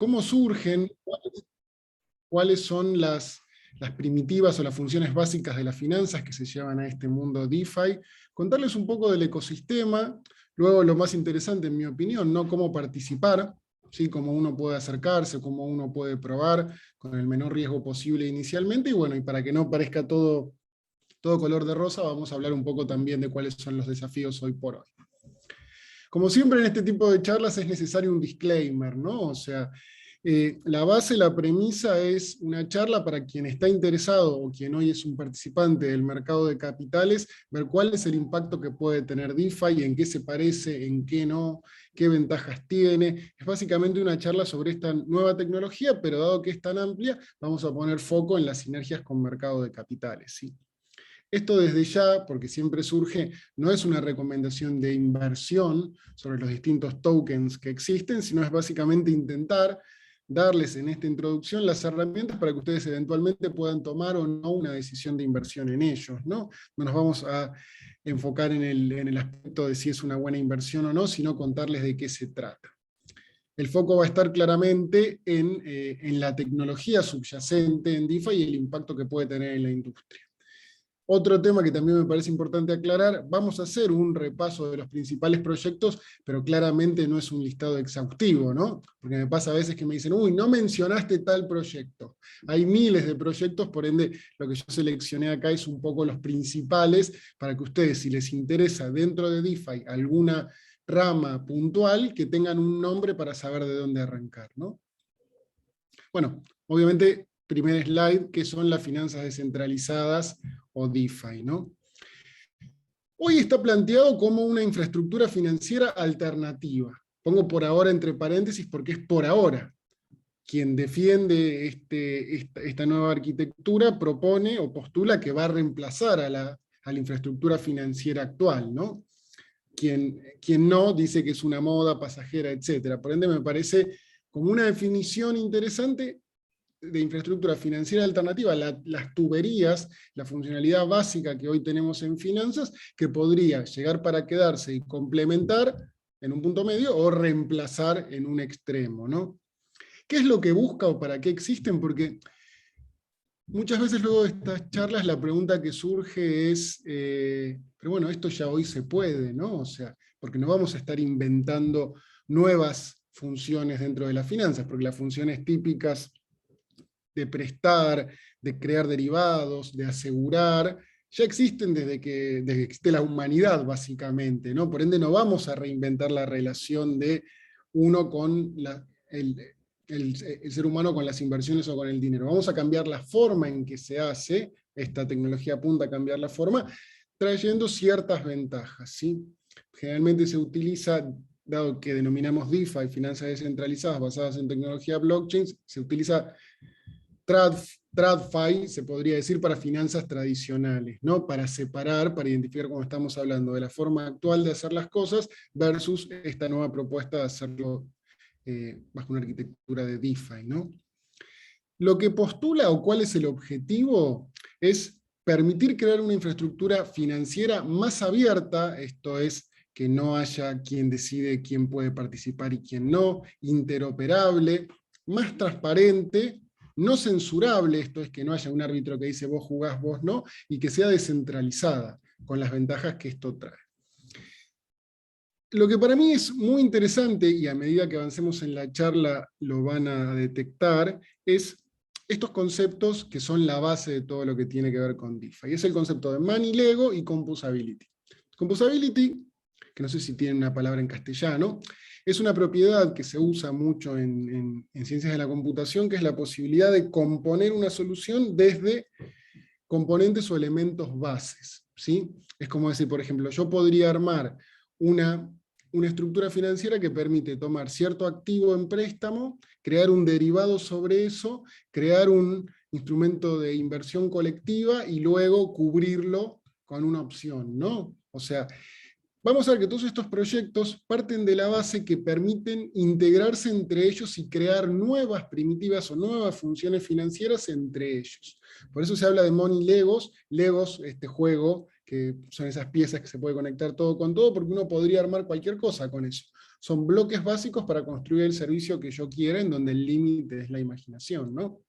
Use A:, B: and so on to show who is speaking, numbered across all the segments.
A: cómo surgen, cuáles son las primitivas o las funciones básicas de las finanzas que se llevan a este mundo DeFi, contarles un poco del ecosistema, luego lo más interesante en mi opinión, ¿no? Cómo participar, ¿sí? Cómo uno puede acercarse, cómo uno puede probar con el menor riesgo posible inicialmente, y bueno, y para que no parezca todo color de rosa, vamos a hablar un poco también de cuáles son los desafíos hoy por hoy. Como siempre en este tipo de charlas es necesario un disclaimer, ¿no? O sea, la base, la premisa es una charla para quien está interesado o quien hoy es un participante del mercado de capitales, ver cuál es el impacto que puede tener DeFi, en qué se parece, en qué no, qué ventajas tiene. Es básicamente una charla sobre esta nueva tecnología, pero dado que es tan amplia, vamos a poner foco en las sinergias con mercado de capitales, ¿sí? Esto desde ya, porque siempre surge, no es una recomendación de inversión sobre los distintos tokens que existen, sino es básicamente intentar darles en esta introducción las herramientas para que ustedes eventualmente puedan tomar o no una decisión de inversión en ellos, ¿no? No nos vamos a enfocar en el aspecto de si es una buena inversión o no, sino contarles de qué se trata. El foco va a estar claramente en la tecnología subyacente en DeFi y el impacto que puede tener en la industria. Otro tema que también me parece importante aclarar, vamos a hacer un repaso de los principales proyectos, pero claramente no es un listado exhaustivo, ¿no? Porque me pasa a veces que me dicen, uy, no mencionaste tal proyecto. Hay miles de proyectos, por ende, lo que yo seleccioné acá es un poco los principales, para que ustedes, si les interesa dentro de DeFi alguna rama puntual, que tengan un nombre para saber de dónde arrancar, ¿no? Bueno, obviamente, primer slide, que son las finanzas descentralizadas o DeFi, ¿no? Hoy está planteado como una infraestructura financiera alternativa. Pongo por ahora entre paréntesis porque es por ahora. Quien defiende esta nueva arquitectura propone o postula que va a reemplazar a la infraestructura financiera actual, ¿no? Quien no dice que es una moda pasajera, etc. Por ende me parece como una definición interesante de infraestructura financiera alternativa, las tuberías, la funcionalidad básica que hoy tenemos en finanzas, que podría llegar para quedarse y complementar en un punto medio o reemplazar en un extremo, ¿no? ¿Qué es lo que busca o para qué existen? Porque muchas veces luego de estas charlas la pregunta que surge es, pero bueno, esto ya hoy se puede, ¿no? O sea, porque no vamos a estar inventando nuevas funciones dentro de las finanzas, porque las funciones típicas de prestar, de crear derivados, de asegurar, ya existen desde que existe la humanidad, básicamente, ¿no? Por ende, no vamos a reinventar la relación de uno con el ser humano con las inversiones o con el dinero. Vamos a cambiar la forma en que se hace, esta tecnología apunta a cambiar la forma, trayendo ciertas ventajas, ¿sí? Generalmente se utiliza, dado que denominamos DeFi, finanzas descentralizadas basadas en tecnología blockchain, se utiliza TradFi, se podría decir, para finanzas tradicionales, ¿no? Para separar, para identificar cómo estamos hablando de la forma actual de hacer las cosas versus esta nueva propuesta de hacerlo bajo una arquitectura de DeFi, ¿no? Lo que postula o cuál es el objetivo es permitir crear una infraestructura financiera más abierta, esto es, que no haya quien decide quién puede participar y quién no, interoperable, más transparente, no censurable, esto es que no haya un árbitro que dice vos jugás, vos no, y que sea descentralizada, con las ventajas que esto trae. Lo que para mí es muy interesante, y a medida que avancemos en la charla lo van a detectar, es estos conceptos que son la base de todo lo que tiene que ver con DeFi. Es el concepto de money lego y composability. Composability, que no sé si tiene una palabra en castellano, es una propiedad que se usa mucho en ciencias de la computación, que es la posibilidad de componer una solución desde componentes o elementos bases, ¿sí? Es como decir, por ejemplo, yo podría armar una estructura financiera que permite tomar cierto activo en préstamo, crear un derivado sobre eso, crear un instrumento de inversión colectiva y luego cubrirlo con una opción, ¿no? O sea, vamos a ver que todos estos proyectos parten de la base que permiten integrarse entre ellos y crear nuevas primitivas o nuevas funciones financieras entre ellos. Por eso se habla de Money Legos, Legos, este juego, que son esas piezas que se puede conectar todo con todo, porque uno podría armar cualquier cosa con eso. son bloques básicos para construir el servicio que yo quiera, en donde el límite es la imaginación, ¿no?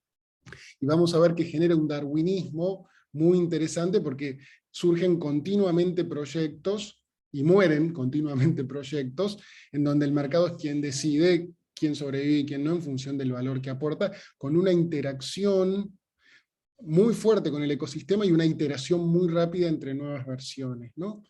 A: Y vamos a ver que genera un darwinismo muy interesante, porque surgen continuamente proyectos, y mueren continuamente proyectos, en donde el mercado es quien decide quién sobrevive y quién no, en función del valor que aporta, con una interacción muy fuerte con el ecosistema y una iteración muy rápida entre nuevas versiones, ¿no?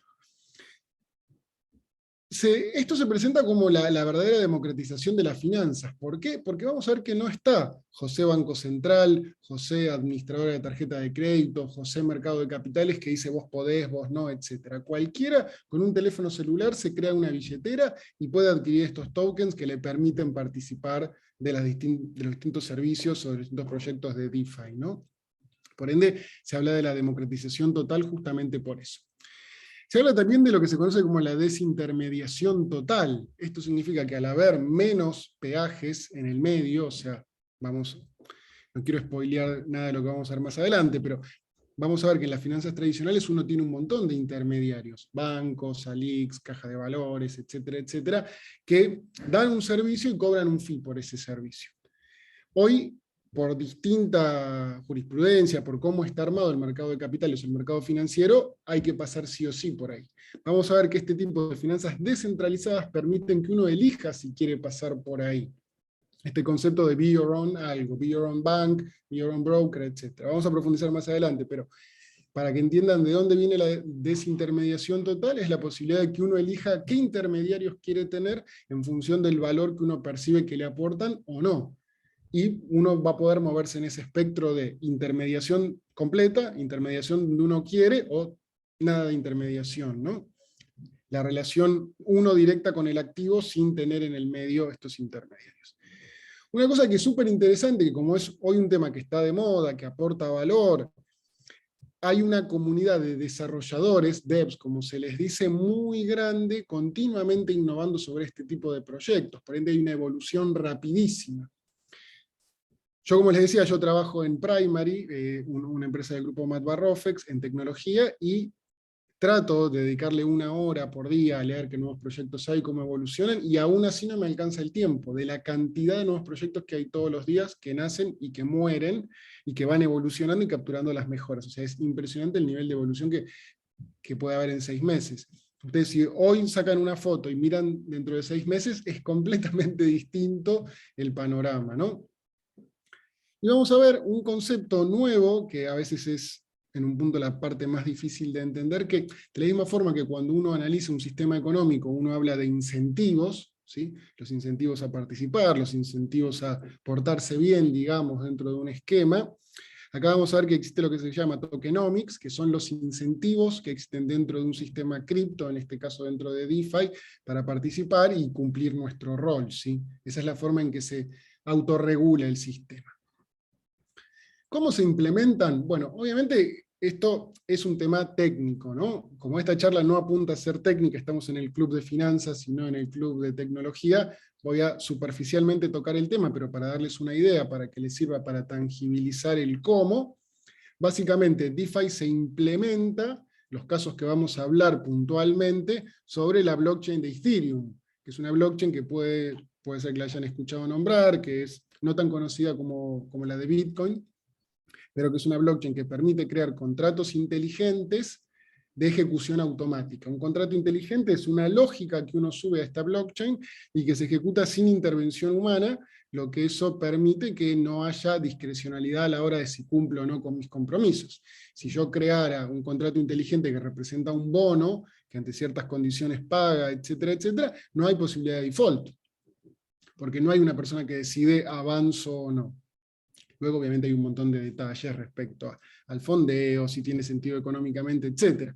A: Esto se presenta como la verdadera democratización de las finanzas. ¿Por qué? Porque vamos a ver que no está José Banco Central, José Administradora de Tarjeta de Crédito, José Mercado de Capitales, que dice vos podés, vos no, etc. Cualquiera con un teléfono celular se crea una billetera y puede adquirir estos tokens que le permiten participar de los distintos servicios o de los distintos proyectos de DeFi, ¿no? Por ende, se habla de la democratización total justamente por eso. Se habla también de lo que se conoce como la desintermediación total. Esto significa que al haber menos peajes en el medio, o sea, no quiero spoilear nada de lo que vamos a ver más adelante, pero vamos a ver que en las finanzas tradicionales uno tiene un montón de intermediarios, bancos, ALICs, caja de valores, etcétera, etcétera, que dan un servicio y cobran un fee por ese servicio. Hoy, por distinta jurisprudencia, por cómo está armado el mercado de capitales o el mercado financiero, hay que pasar sí o sí por ahí. Vamos a ver que este tipo de finanzas descentralizadas permiten que uno elija si quiere pasar por ahí. Este concepto de be your own algo, be your own bank, be your own broker, etc. Vamos a profundizar más adelante, pero para que entiendan de dónde viene la desintermediación total, es la posibilidad de que uno elija qué intermediarios quiere tener en función del valor que uno percibe que le aportan o no. Y uno va a poder moverse en ese espectro de intermediación completa, intermediación donde uno quiere, o nada de intermediación, ¿no? La relación uno directa con el activo sin tener en el medio estos intermediarios. Una cosa que es súper interesante, que como es hoy un tema que está de moda, que aporta valor, hay una comunidad de desarrolladores, devs, como se les dice, muy grande, continuamente innovando sobre este tipo de proyectos. Por ende hay una evolución rapidísima. Yo, como les decía, yo trabajo en Primary, una empresa del grupo Matt Barrofex, en tecnología, y trato de dedicarle 1 hora por día a leer qué nuevos proyectos hay, cómo evolucionan, y aún así no me alcanza el tiempo, de la cantidad de nuevos proyectos que hay todos los días, que nacen y que mueren, y que van evolucionando y capturando las mejoras. O sea, es impresionante el nivel de evolución que puede haber en 6 meses. Ustedes, si hoy sacan una foto y miran dentro de 6 meses, es completamente distinto el panorama, ¿no? Y vamos a ver un concepto nuevo, que a veces es en un punto la parte más difícil de entender, que de la misma forma que cuando uno analiza un sistema económico, uno habla de incentivos, ¿sí? Los incentivos a participar, los incentivos a portarse bien, digamos, dentro de un esquema. Acá vamos a ver que existe lo que se llama tokenomics, que son los incentivos que existen dentro de un sistema cripto, en este caso dentro de DeFi, para participar y cumplir nuestro rol, ¿sí? Esa es la forma en que se autorregula el sistema. ¿Cómo se implementan? Bueno, obviamente esto es un tema técnico, ¿no? Como esta charla no apunta a ser técnica, estamos en el club de finanzas, sino en el club de tecnología, voy a superficialmente tocar el tema, pero para darles una idea, para que les sirva para tangibilizar el cómo, básicamente DeFi se implementa, los casos que vamos a hablar puntualmente, sobre la blockchain de Ethereum, que es una blockchain que puede ser que la hayan escuchado nombrar, que es no tan conocida como la de Bitcoin, pero que es una blockchain que permite crear contratos inteligentes de ejecución automática. Un contrato inteligente es una lógica que uno sube a esta blockchain y que se ejecuta sin intervención humana, lo que eso permite que no haya discrecionalidad a la hora de si cumplo o no con mis compromisos. Si yo creara un contrato inteligente que representa un bono, que ante ciertas condiciones paga, etcétera, etcétera, no hay posibilidad de default, porque no hay una persona que decide avanzo o no. Luego, obviamente, hay un montón de detalles respecto al fondeo, si tiene sentido económicamente, etc.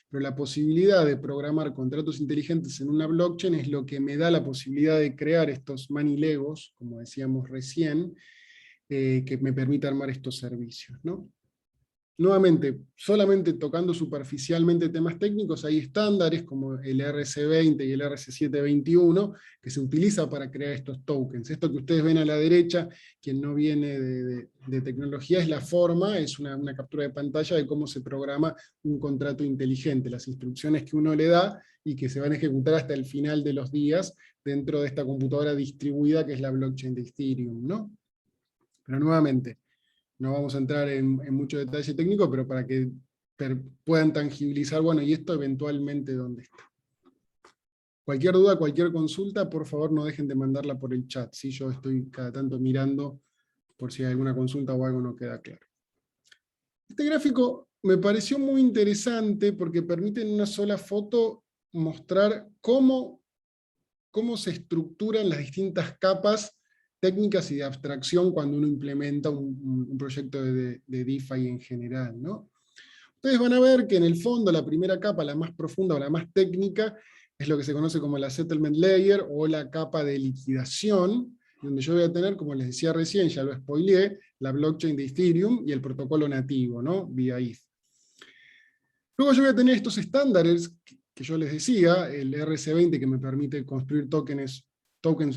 A: Pero la posibilidad de programar contratos inteligentes en una blockchain es lo que me da la posibilidad de crear estos money legos, como decíamos recién, que me permite armar estos servicios, ¿no? Nuevamente, solamente tocando superficialmente temas técnicos, hay estándares como el RC20 y el RC721 que se utiliza para crear estos tokens. Esto que ustedes ven a la derecha, quien no viene de tecnología, es la forma, es una captura de pantalla de cómo se programa un contrato inteligente, las instrucciones que uno le da y que se van a ejecutar hasta el final de los días dentro de esta computadora distribuida que es la blockchain de Ethereum, ¿no? Pero nuevamente, no vamos a entrar en mucho detalle técnico, pero para que puedan tangibilizar, bueno, y esto eventualmente dónde está. Cualquier duda, cualquier consulta, por favor no dejen de mandarla por el chat, ¿sí? Yo estoy cada tanto mirando por si hay alguna consulta o algo no queda claro. Este gráfico me pareció muy interesante porque permite en una sola foto mostrar cómo se estructuran las distintas capas técnicas y de abstracción cuando uno implementa un proyecto de DeFi en general, ¿no? Ustedes van a ver que en el fondo la primera capa, la más profunda o la más técnica, es lo que se conoce como la settlement layer o la capa de liquidación, donde yo voy a tener, como les decía recién, ya lo spoileé, la blockchain de Ethereum y el protocolo nativo, ¿no? Vía ETH. Luego yo voy a tener estos estándares que yo les decía, el RC20 que me permite construir tokens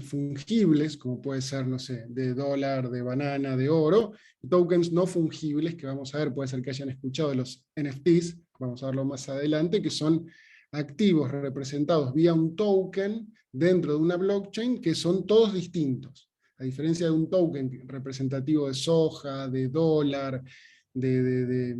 A: fungibles, como puede ser, no sé, de dólar, de banana, de oro, y tokens no fungibles, que vamos a ver, puede ser que hayan escuchado de los NFTs, vamos a verlo más adelante, que son activos representados vía un token dentro de una blockchain, que son todos distintos. A diferencia de un token representativo de soja, de dólar, de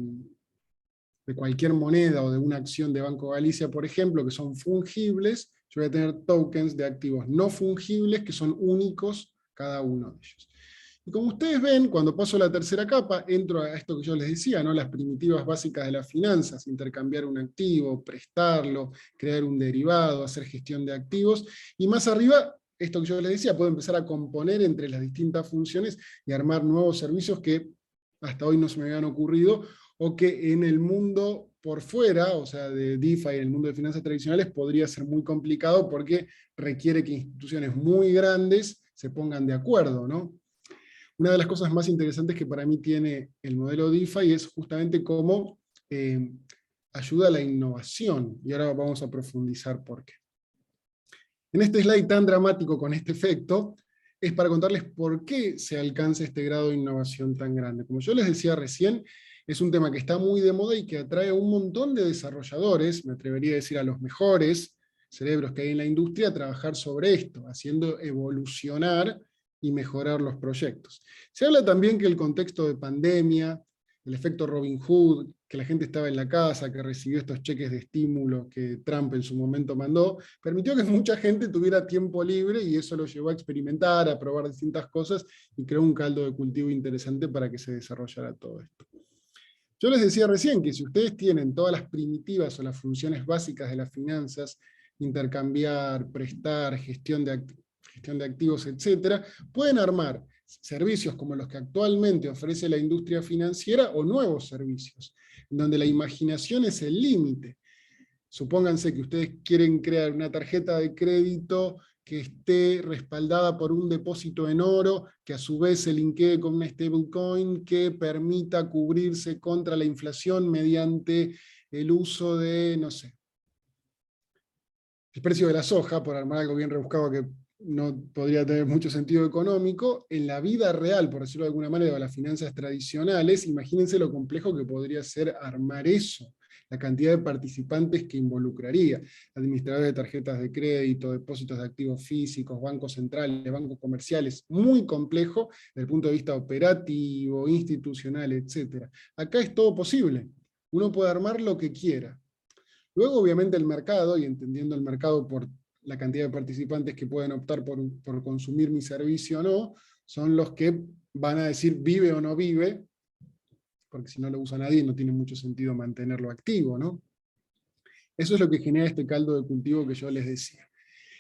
A: cualquier moneda o de una acción de Banco Galicia, por ejemplo, que son fungibles, yo voy a tener tokens de activos no fungibles que son únicos cada uno de ellos. Y como ustedes ven, cuando paso a la tercera capa, entro a esto que yo les decía, ¿no? Las primitivas básicas de las finanzas, intercambiar un activo, prestarlo, crear un derivado, hacer gestión de activos, y más arriba, esto que yo les decía, puedo empezar a componer entre las distintas funciones y armar nuevos servicios que hasta hoy no se me habían ocurrido, o que en el mundo por fuera, o sea, de DeFi, en el mundo de finanzas tradicionales, podría ser muy complicado porque requiere que instituciones muy grandes se pongan de acuerdo, ¿no? Una de las cosas más interesantes que para mí tiene el modelo DeFi es justamente cómo ayuda a la innovación, y ahora vamos a profundizar por qué. En este slide tan dramático con este efecto, es para contarles por qué se alcanza este grado de innovación tan grande. Como yo les decía recién, es un tema que está muy de moda y que atrae a un montón de desarrolladores, me atrevería a decir a los mejores cerebros que hay en la industria, a trabajar sobre esto, haciendo evolucionar y mejorar los proyectos. Se habla también que el contexto de pandemia, el efecto Robin Hood, que la gente estaba en la casa, que recibió estos cheques de estímulo que Trump en su momento mandó, permitió que mucha gente tuviera tiempo libre y eso lo llevó a experimentar, a probar distintas cosas y creó un caldo de cultivo interesante para que se desarrollara todo esto. Yo les decía recién que si ustedes tienen todas las primitivas o las funciones básicas de las finanzas, intercambiar, prestar, gestión de activos, etc., pueden armar servicios como los que actualmente ofrece la industria financiera o nuevos servicios, donde la imaginación es el límite. Supónganse que ustedes quieren crear una tarjeta de crédito que esté respaldada por un depósito en oro, que a su vez se linkee con una stablecoin que permita cubrirse contra la inflación mediante el uso de, no sé, el precio de la soja, por armar algo bien rebuscado que no podría tener mucho sentido económico. En la vida real, por decirlo de alguna manera, o las finanzas tradicionales, imagínense lo complejo que podría ser armar eso, la cantidad de participantes que involucraría, administradores de tarjetas de crédito, depósitos de activos físicos, bancos centrales, bancos comerciales, muy complejo desde el punto de vista operativo, institucional, etc. Acá es todo posible, uno puede armar lo que quiera. Luego, obviamente, el mercado, y entendiendo el mercado por la cantidad de participantes que pueden optar por consumir mi servicio o no, son los que van a decir vive o no vive, porque si no lo usa nadie no tiene mucho sentido mantenerlo activo, ¿no? Eso es lo que genera este caldo de cultivo que yo les decía.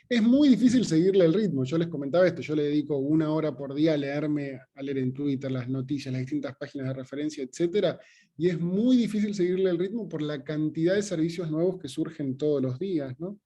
A: Es muy difícil seguirle el ritmo, yo les comentaba esto, yo le dedico 1 hora por día a leer en Twitter las noticias, las distintas páginas de referencia, etc. Y es muy difícil seguirle el ritmo por la cantidad de servicios nuevos que surgen todos los días, ¿no?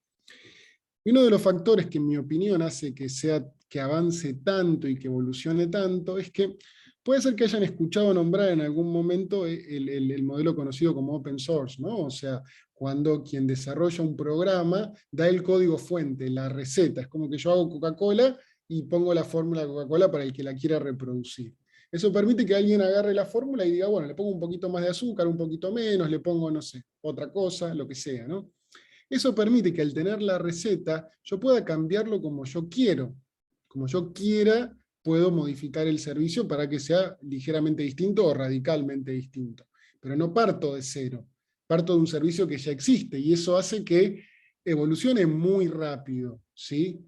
A: Y uno de los factores que en mi opinión hace que avance tanto y que evolucione tanto es que puede ser que hayan escuchado nombrar en algún momento el modelo conocido como open source, ¿no? O sea, cuando quien desarrolla un programa da el código fuente, la receta. Es como que yo hago Coca-Cola y pongo la fórmula de Coca-Cola para el que la quiera reproducir. Eso permite que alguien agarre la fórmula y diga, bueno, le pongo un poquito más de azúcar, un poquito menos, le pongo, no sé, otra cosa, lo que sea, ¿no? Eso permite que al tener la receta, yo pueda cambiarlo como yo quiero. Como yo quiera, puedo modificar el servicio para que sea ligeramente distinto o radicalmente distinto. Pero no parto de cero, parto de un servicio que ya existe, y eso hace que evolucione muy rápido, ¿sí?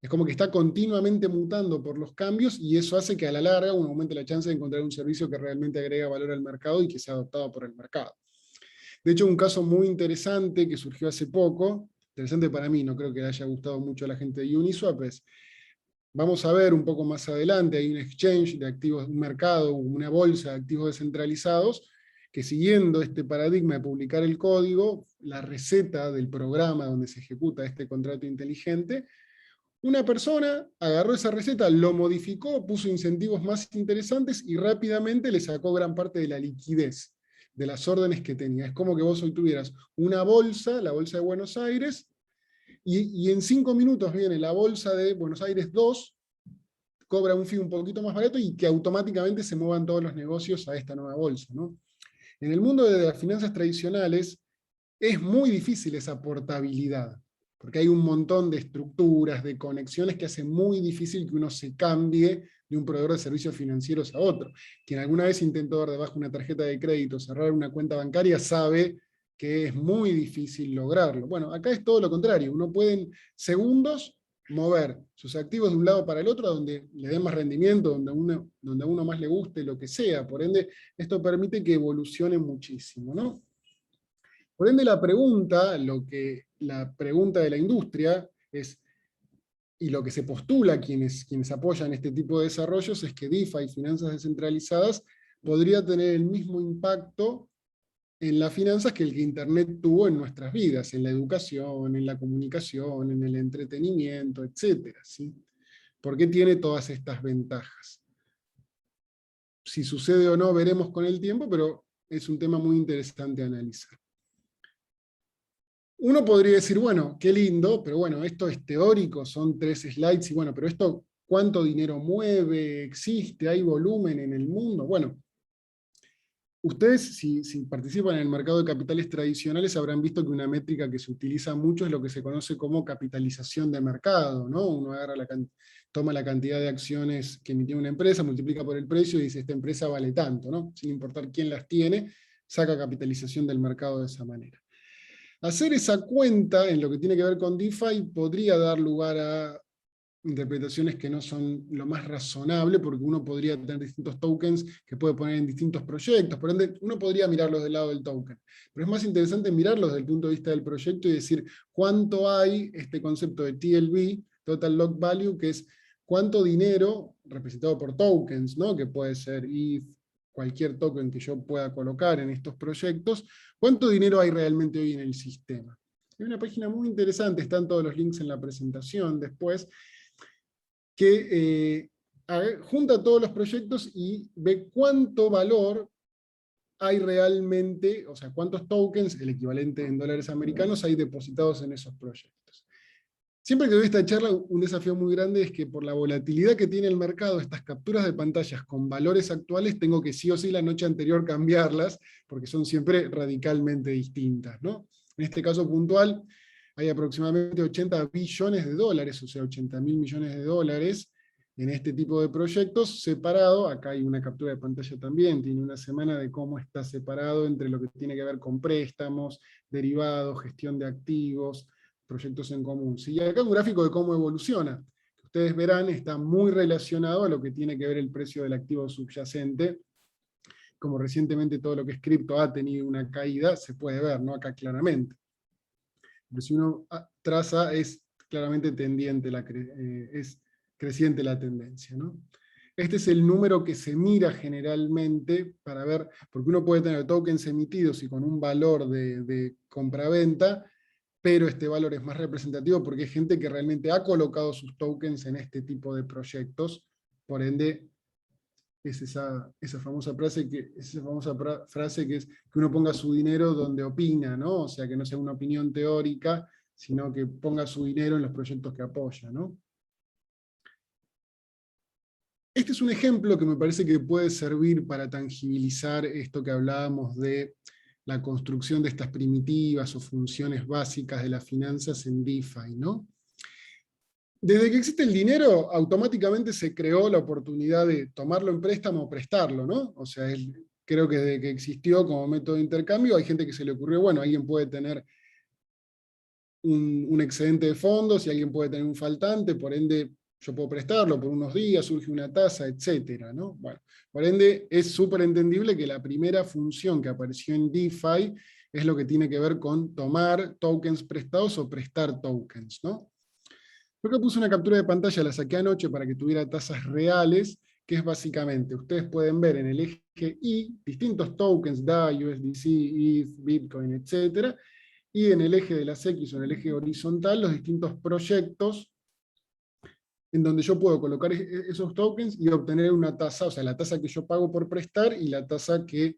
A: Es como que está continuamente mutando por los cambios, y eso hace que a la larga uno aumente la chance de encontrar un servicio que realmente agrega valor al mercado y que sea adoptado por el mercado. De hecho, un caso muy interesante que surgió hace poco, interesante para mí, no creo que le haya gustado mucho a la gente de Uniswap, es, vamos a ver un poco más adelante, hay un exchange de activos, un mercado, una bolsa de activos descentralizados, que siguiendo este paradigma de publicar el código, la receta del programa donde se ejecuta este contrato inteligente, una persona agarró esa receta, lo modificó, puso incentivos más interesantes y rápidamente le sacó gran parte de la liquidez de las órdenes que tenía. Es como que vos hoy tuvieras una bolsa, la bolsa de Buenos Aires, y en 5 minutos viene la bolsa de Buenos Aires 2, cobra un fee un poquito más barato y que automáticamente se muevan todos los negocios a esta nueva bolsa, ¿no? En el mundo de las finanzas tradicionales es muy difícil esa portabilidad, porque hay un montón de estructuras, de conexiones que hacen muy difícil que uno se cambie de un proveedor de servicios financieros a otro. Quien alguna vez intentó dar debajo una tarjeta de crédito, cerrar una cuenta bancaria, sabe que es muy difícil lograrlo. Bueno, acá es todo lo contrario, uno puede en segundos mover sus activos de un lado para el otro, donde le den más rendimiento, donde a uno más le guste, lo que sea. Por ende, esto permite que evolucione muchísimo, ¿no? Por ende, la pregunta de la industria es, y lo que se postula quienes apoyan este tipo de desarrollos, es que DeFi, finanzas descentralizadas, podría tener el mismo impacto en las finanzas que el que Internet tuvo en nuestras vidas, en la educación, en la comunicación, en el entretenimiento, etc. ¿Sí? ¿Por qué tiene todas estas ventajas? Si sucede o no, veremos con el tiempo, pero es un tema muy interesante a analizar. Uno podría decir, bueno, qué lindo, pero bueno, esto es teórico, son 3 slides, y bueno, pero esto, ¿cuánto dinero mueve? ¿Existe? ¿Hay volumen en el mundo? Bueno, ustedes, si participan en el mercado de capitales tradicionales, habrán visto que una métrica que se utiliza mucho es lo que se conoce como capitalización de mercado, ¿no? Uno agarra toma la cantidad de acciones que emitió una empresa, multiplica por el precio y dice, esta empresa vale tanto, ¿no? Sin importar quién las tiene, saca capitalización del mercado de esa manera. Hacer esa cuenta en lo que tiene que ver con DeFi podría dar lugar a interpretaciones que no son lo más razonable, porque uno podría tener distintos tokens que puede poner en distintos proyectos, por ende, uno podría mirarlos del lado del token. Pero es más interesante mirarlos desde el punto de vista del proyecto y decir cuánto hay este concepto de TLV, Total Lock Value, que es cuánto dinero, representado por tokens, ¿no? Que puede ser ETH, cualquier token que yo pueda colocar en estos proyectos, cuánto dinero hay realmente hoy en el sistema. Hay una página muy interesante, están todos los links en la presentación después, que junta todos los proyectos y ve cuánto valor hay realmente, o sea, cuántos tokens, el equivalente en dólares americanos, hay depositados en esos proyectos. Siempre que doy esta charla, un desafío muy grande es que por la volatilidad que tiene el mercado, estas capturas de pantallas con valores actuales, tengo que sí o sí la noche anterior cambiarlas, porque son siempre radicalmente distintas, ¿no? En este caso puntual, hay aproximadamente 80 billones de dólares, o sea, 80.000 millones de dólares, en este tipo de proyectos, separado, acá hay una captura de pantalla también, tiene una semana de cómo está separado entre lo que tiene que ver con préstamos, derivados, gestión de activos, proyectos en común. ¿Sí? Y acá un gráfico de cómo evoluciona. Ustedes verán, está muy relacionado a lo que tiene que ver el precio del activo subyacente. Como recientemente todo lo que es cripto ha tenido una caída, se puede ver, ¿no? Acá claramente. Pero si uno traza, es claramente tendiente, es creciente la tendencia, ¿no? Este es el número que se mira generalmente para ver, porque uno puede tener tokens emitidos y con un valor de compraventa, pero este valor es más representativo porque hay gente que realmente ha colocado sus tokens en este tipo de proyectos, por ende es esa famosa frase que es que uno ponga su dinero donde opina, ¿no? O sea, que no sea una opinión teórica, sino que ponga su dinero en los proyectos que apoya, ¿no? Este es un ejemplo que me parece que puede servir para tangibilizar esto que hablábamos de la construcción de estas primitivas o funciones básicas de las finanzas en DeFi, ¿no? Desde que existe el dinero, automáticamente se creó la oportunidad de tomarlo en préstamo o prestarlo, ¿no? O sea, creo que desde que existió como método de intercambio, hay gente que se le ocurrió, bueno, alguien puede tener un excedente de fondos y alguien puede tener un faltante, por ende yo puedo prestarlo por unos días, surge una tasa, etcétera, ¿no? Bueno, por ende es súper entendible que la primera función que apareció en DeFi es lo que tiene que ver con tomar tokens prestados o prestar tokens, ¿no? Yo acá puse una captura de pantalla, la saqué anoche para que tuviera tasas reales, que es básicamente, ustedes pueden ver en el eje Y distintos tokens, DAI, USDC, ETH, Bitcoin, etcétera, y en el eje de las X o en el eje horizontal los distintos proyectos en donde yo puedo colocar esos tokens y obtener una tasa, o sea, la tasa que yo pago por prestar y la tasa que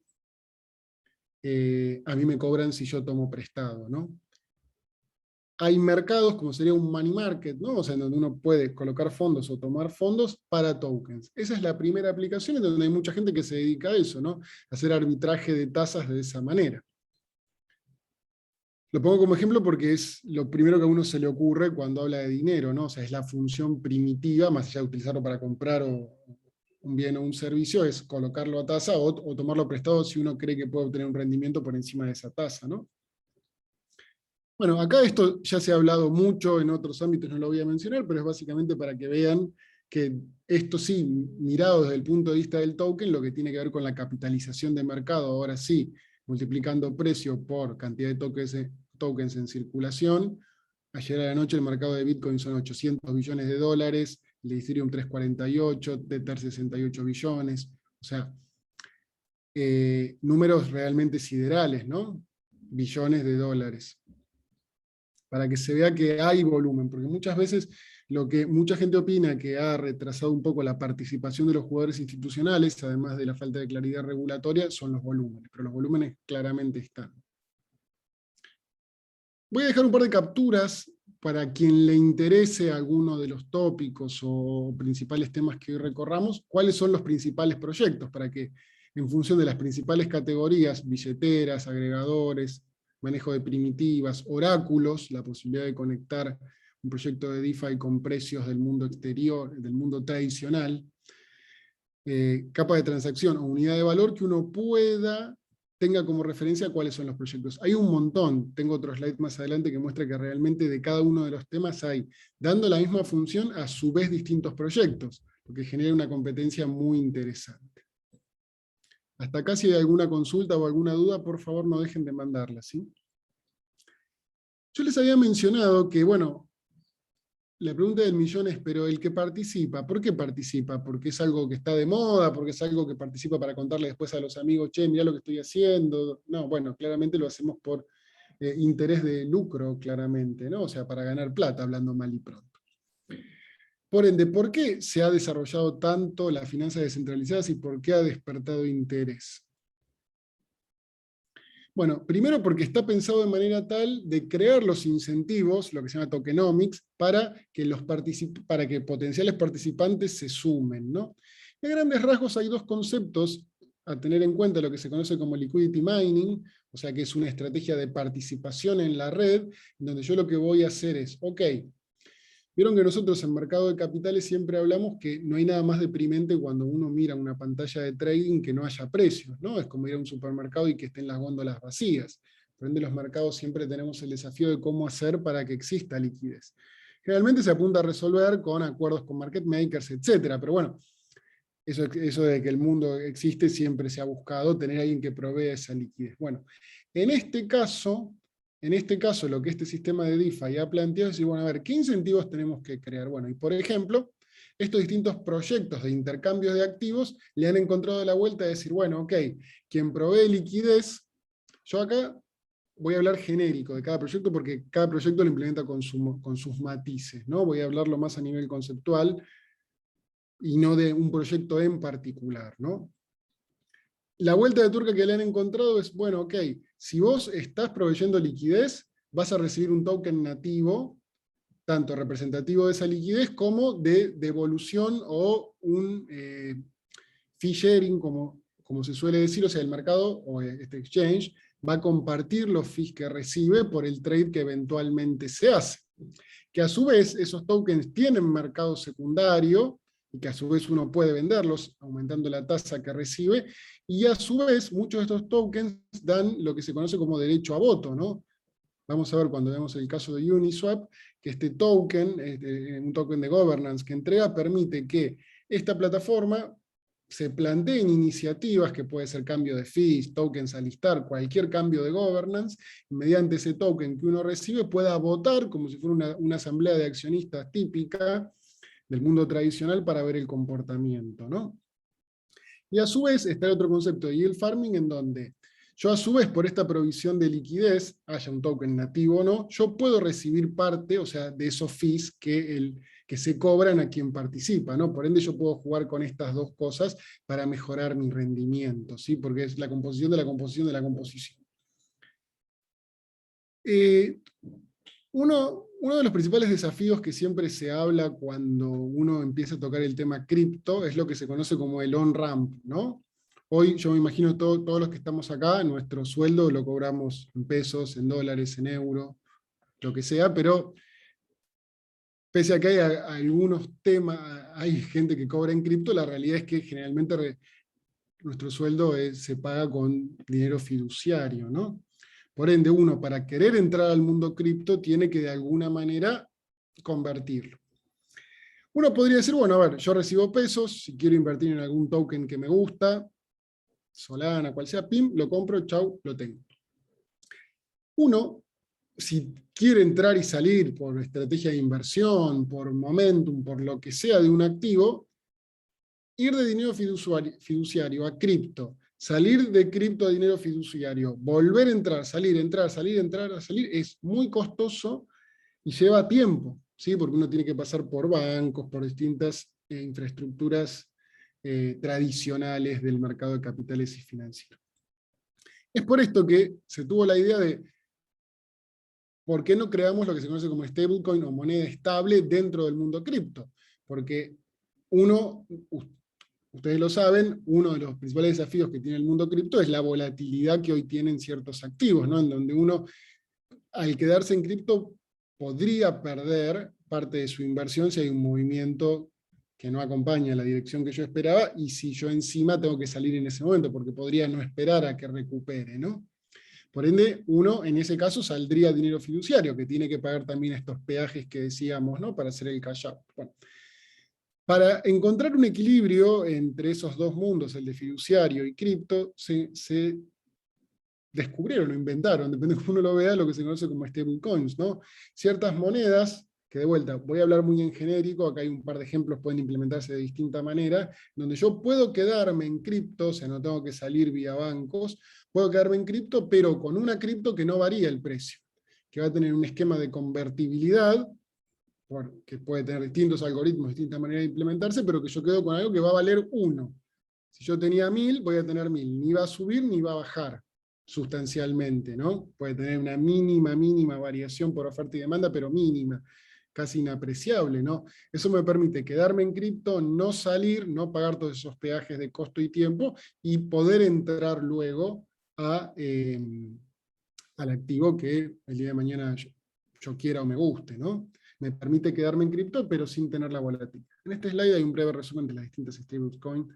A: a mí me cobran si yo tomo prestado, ¿no? Hay mercados, como sería un money market, ¿no? O sea, en donde uno puede colocar fondos o tomar fondos para tokens. Esa es la primera aplicación en donde hay mucha gente que se dedica a eso, ¿no? A hacer arbitraje de tasas de esa manera. Lo pongo como ejemplo porque es lo primero que a uno se le ocurre cuando habla de dinero, ¿no? O sea, es la función primitiva, más allá de utilizarlo para comprar un bien o un servicio, es colocarlo a tasa o tomarlo prestado si uno cree que puede obtener un rendimiento por encima de esa tasa, ¿no? Bueno, acá esto ya se ha hablado mucho en otros ámbitos, no lo voy a mencionar, pero es básicamente para que vean que esto sí, mirado desde el punto de vista del token, lo que tiene que ver con la capitalización de mercado, ahora sí, multiplicando precio por cantidad de tokens en circulación. Ayer a la noche el mercado de Bitcoin son 800 billones de dólares, el de Ethereum 348, Tether 68 billones, o sea, números realmente siderales, ¿no? Billones de dólares. Para que se vea que hay volumen, porque muchas veces lo que mucha gente opina que ha retrasado un poco la participación de los jugadores institucionales, además de la falta de claridad regulatoria, son los volúmenes, pero los volúmenes claramente están. Voy a dejar un par de capturas para quien le interese alguno de los tópicos o principales temas que hoy recorramos, cuáles son los principales proyectos, para que en función de las principales categorías, billeteras, agregadores, manejo de primitivas, oráculos, la posibilidad de conectar un proyecto de DeFi con precios del mundo exterior, del mundo tradicional, capa de transacción o unidad de valor que uno tenga como referencia cuáles son los proyectos. Hay un montón, tengo otro slide más adelante que muestra que realmente de cada uno de los temas hay, dando la misma función a su vez distintos proyectos, lo que genera una competencia muy interesante. Hasta acá si hay alguna consulta o alguna duda, por favor no dejen de mandarla, ¿sí? Yo les había mencionado que, bueno, la pregunta del millón es, pero el que participa, ¿por qué participa? ¿Porque es algo que está de moda? ¿Porque es algo que participa para contarle después a los amigos, che, mirá lo que estoy haciendo? No, bueno, claramente lo hacemos por interés de lucro, claramente, ¿no? O sea, para ganar plata, hablando mal y pronto. Por ende, ¿por qué se ha desarrollado tanto las finanzas descentralizadas y por qué ha despertado interés? Bueno, primero porque está pensado de manera tal de crear los incentivos, lo que se llama tokenomics, para que potenciales participantes se sumen, ¿no? Y a grandes rasgos hay dos conceptos a tener en cuenta, lo que se conoce como liquidity mining, o sea que es una estrategia de participación en la red, donde yo lo que voy a hacer es, ok, vieron que nosotros en mercado de capitales siempre hablamos que no hay nada más deprimente cuando uno mira una pantalla de trading que no haya precios, ¿no? Es como ir a un supermercado y que estén las góndolas vacías. Por ende, los mercados siempre tenemos el desafío de cómo hacer para que exista liquidez. Generalmente se apunta a resolver con acuerdos con market makers, etcétera, pero bueno, eso de que el mundo existe siempre se ha buscado, tener a alguien que provea esa liquidez. Bueno, en este caso, lo que este sistema de DeFi ha planteado es decir, bueno, a ver, ¿qué incentivos tenemos que crear? Bueno, y por ejemplo, estos distintos proyectos de intercambio de activos le han encontrado la vuelta de decir, bueno, ok, quien provee liquidez, yo acá voy a hablar genérico de cada proyecto porque cada proyecto lo implementa con sus matices, ¿no? Voy a hablarlo más a nivel conceptual y no de un proyecto en particular, ¿no? La vuelta de tuerca que le han encontrado es, bueno, ok, si vos estás proveyendo liquidez, vas a recibir un token nativo, tanto representativo de esa liquidez como de devolución o un fee sharing, como se suele decir, o sea, el mercado o este exchange va a compartir los fees que recibe por el trade que eventualmente se hace. Que a su vez esos tokens tienen mercado secundario, y que a su vez uno puede venderlos aumentando la tasa que recibe, y a su vez muchos de estos tokens dan lo que se conoce como derecho a voto, ¿no? Vamos a ver cuando veamos el caso de Uniswap, que este token, un token de governance que entrega, permite que esta plataforma se planteen iniciativas, que puede ser cambio de fees, tokens a listar, cualquier cambio de governance, y mediante ese token que uno recibe pueda votar, como si fuera una asamblea de accionistas típica del mundo tradicional, para ver el comportamiento, ¿no? Y a su vez está el otro concepto de yield farming, en donde yo a su vez, por esta provisión de liquidez, haya un token nativo o no, yo puedo recibir parte, o sea, de esos fees que se cobran a quien participa, ¿no? Por ende yo puedo jugar con estas dos cosas para mejorar mi rendimiento, ¿sí? Porque es la composición de la composición de la composición. Uno de los principales desafíos que siempre se habla cuando uno empieza a tocar el tema cripto es lo que se conoce como el on-ramp, ¿no? Hoy yo me imagino todos los que estamos acá, nuestro sueldo lo cobramos en pesos, en dólares, en euros, lo que sea, pero pese a que hay algunos temas, hay gente que cobra en cripto, la realidad es que generalmente nuestro sueldo se paga con dinero fiduciario, ¿no? Por ende, uno para querer entrar al mundo cripto tiene que de alguna manera convertirlo. Uno podría decir, bueno, a ver, yo recibo pesos, si quiero invertir en algún token que me gusta, Solana, cual sea, PIM, lo compro, chau, lo tengo. Uno, si quiere entrar y salir por estrategia de inversión, por momentum, por lo que sea de un activo, ir de dinero fiduciario a cripto, salir de cripto a dinero fiduciario, volver a entrar, salir, entrar, salir, entrar, salir, es muy costoso y lleva tiempo, ¿sí? Porque uno tiene que pasar por bancos, por distintas infraestructuras tradicionales del mercado de capitales y financieros. Es por esto que se tuvo la idea de ¿por qué no creamos lo que se conoce como stablecoin o moneda estable dentro del mundo cripto? Porque ustedes lo saben, uno de los principales desafíos que tiene el mundo cripto es la volatilidad que hoy tienen ciertos activos, ¿no? En donde uno, al quedarse en cripto, podría perder parte de su inversión si hay un movimiento que no acompaña la dirección que yo esperaba, y si yo encima tengo que salir en ese momento, porque podría no esperar a que recupere, ¿no? Por ende, uno en ese caso saldría dinero fiduciario, que tiene que pagar también estos peajes que decíamos, ¿no? Para hacer el cash out. Bueno, para encontrar un equilibrio entre esos dos mundos, el de fiduciario y cripto, se descubrieron, lo inventaron, depende de cómo uno lo vea, lo que se conoce como stablecoins, ¿no? Ciertas monedas, que de vuelta, voy a hablar muy en genérico, acá hay un par de ejemplos, pueden implementarse de distinta manera, donde yo puedo quedarme en cripto, o sea, no tengo que salir vía bancos, puedo quedarme en cripto, pero con una cripto que no varía el precio, que va a tener un esquema de convertibilidad, que puede tener distintos algoritmos, distintas maneras de implementarse, pero que yo quedo con algo que va a valer 1. Si yo tenía 1000, voy a tener 1000. Ni va a subir ni va a bajar sustancialmente, ¿no? Puede tener una mínima variación por oferta y demanda, pero mínima, casi inapreciable, ¿no? Eso me permite quedarme en cripto, no salir, no pagar todos esos peajes de costo y tiempo, y poder entrar luego al activo que el día de mañana yo quiera o me guste, ¿no? Me permite quedarme en cripto, pero sin tener la volatilidad. En este slide hay un breve resumen de las distintas stablecoins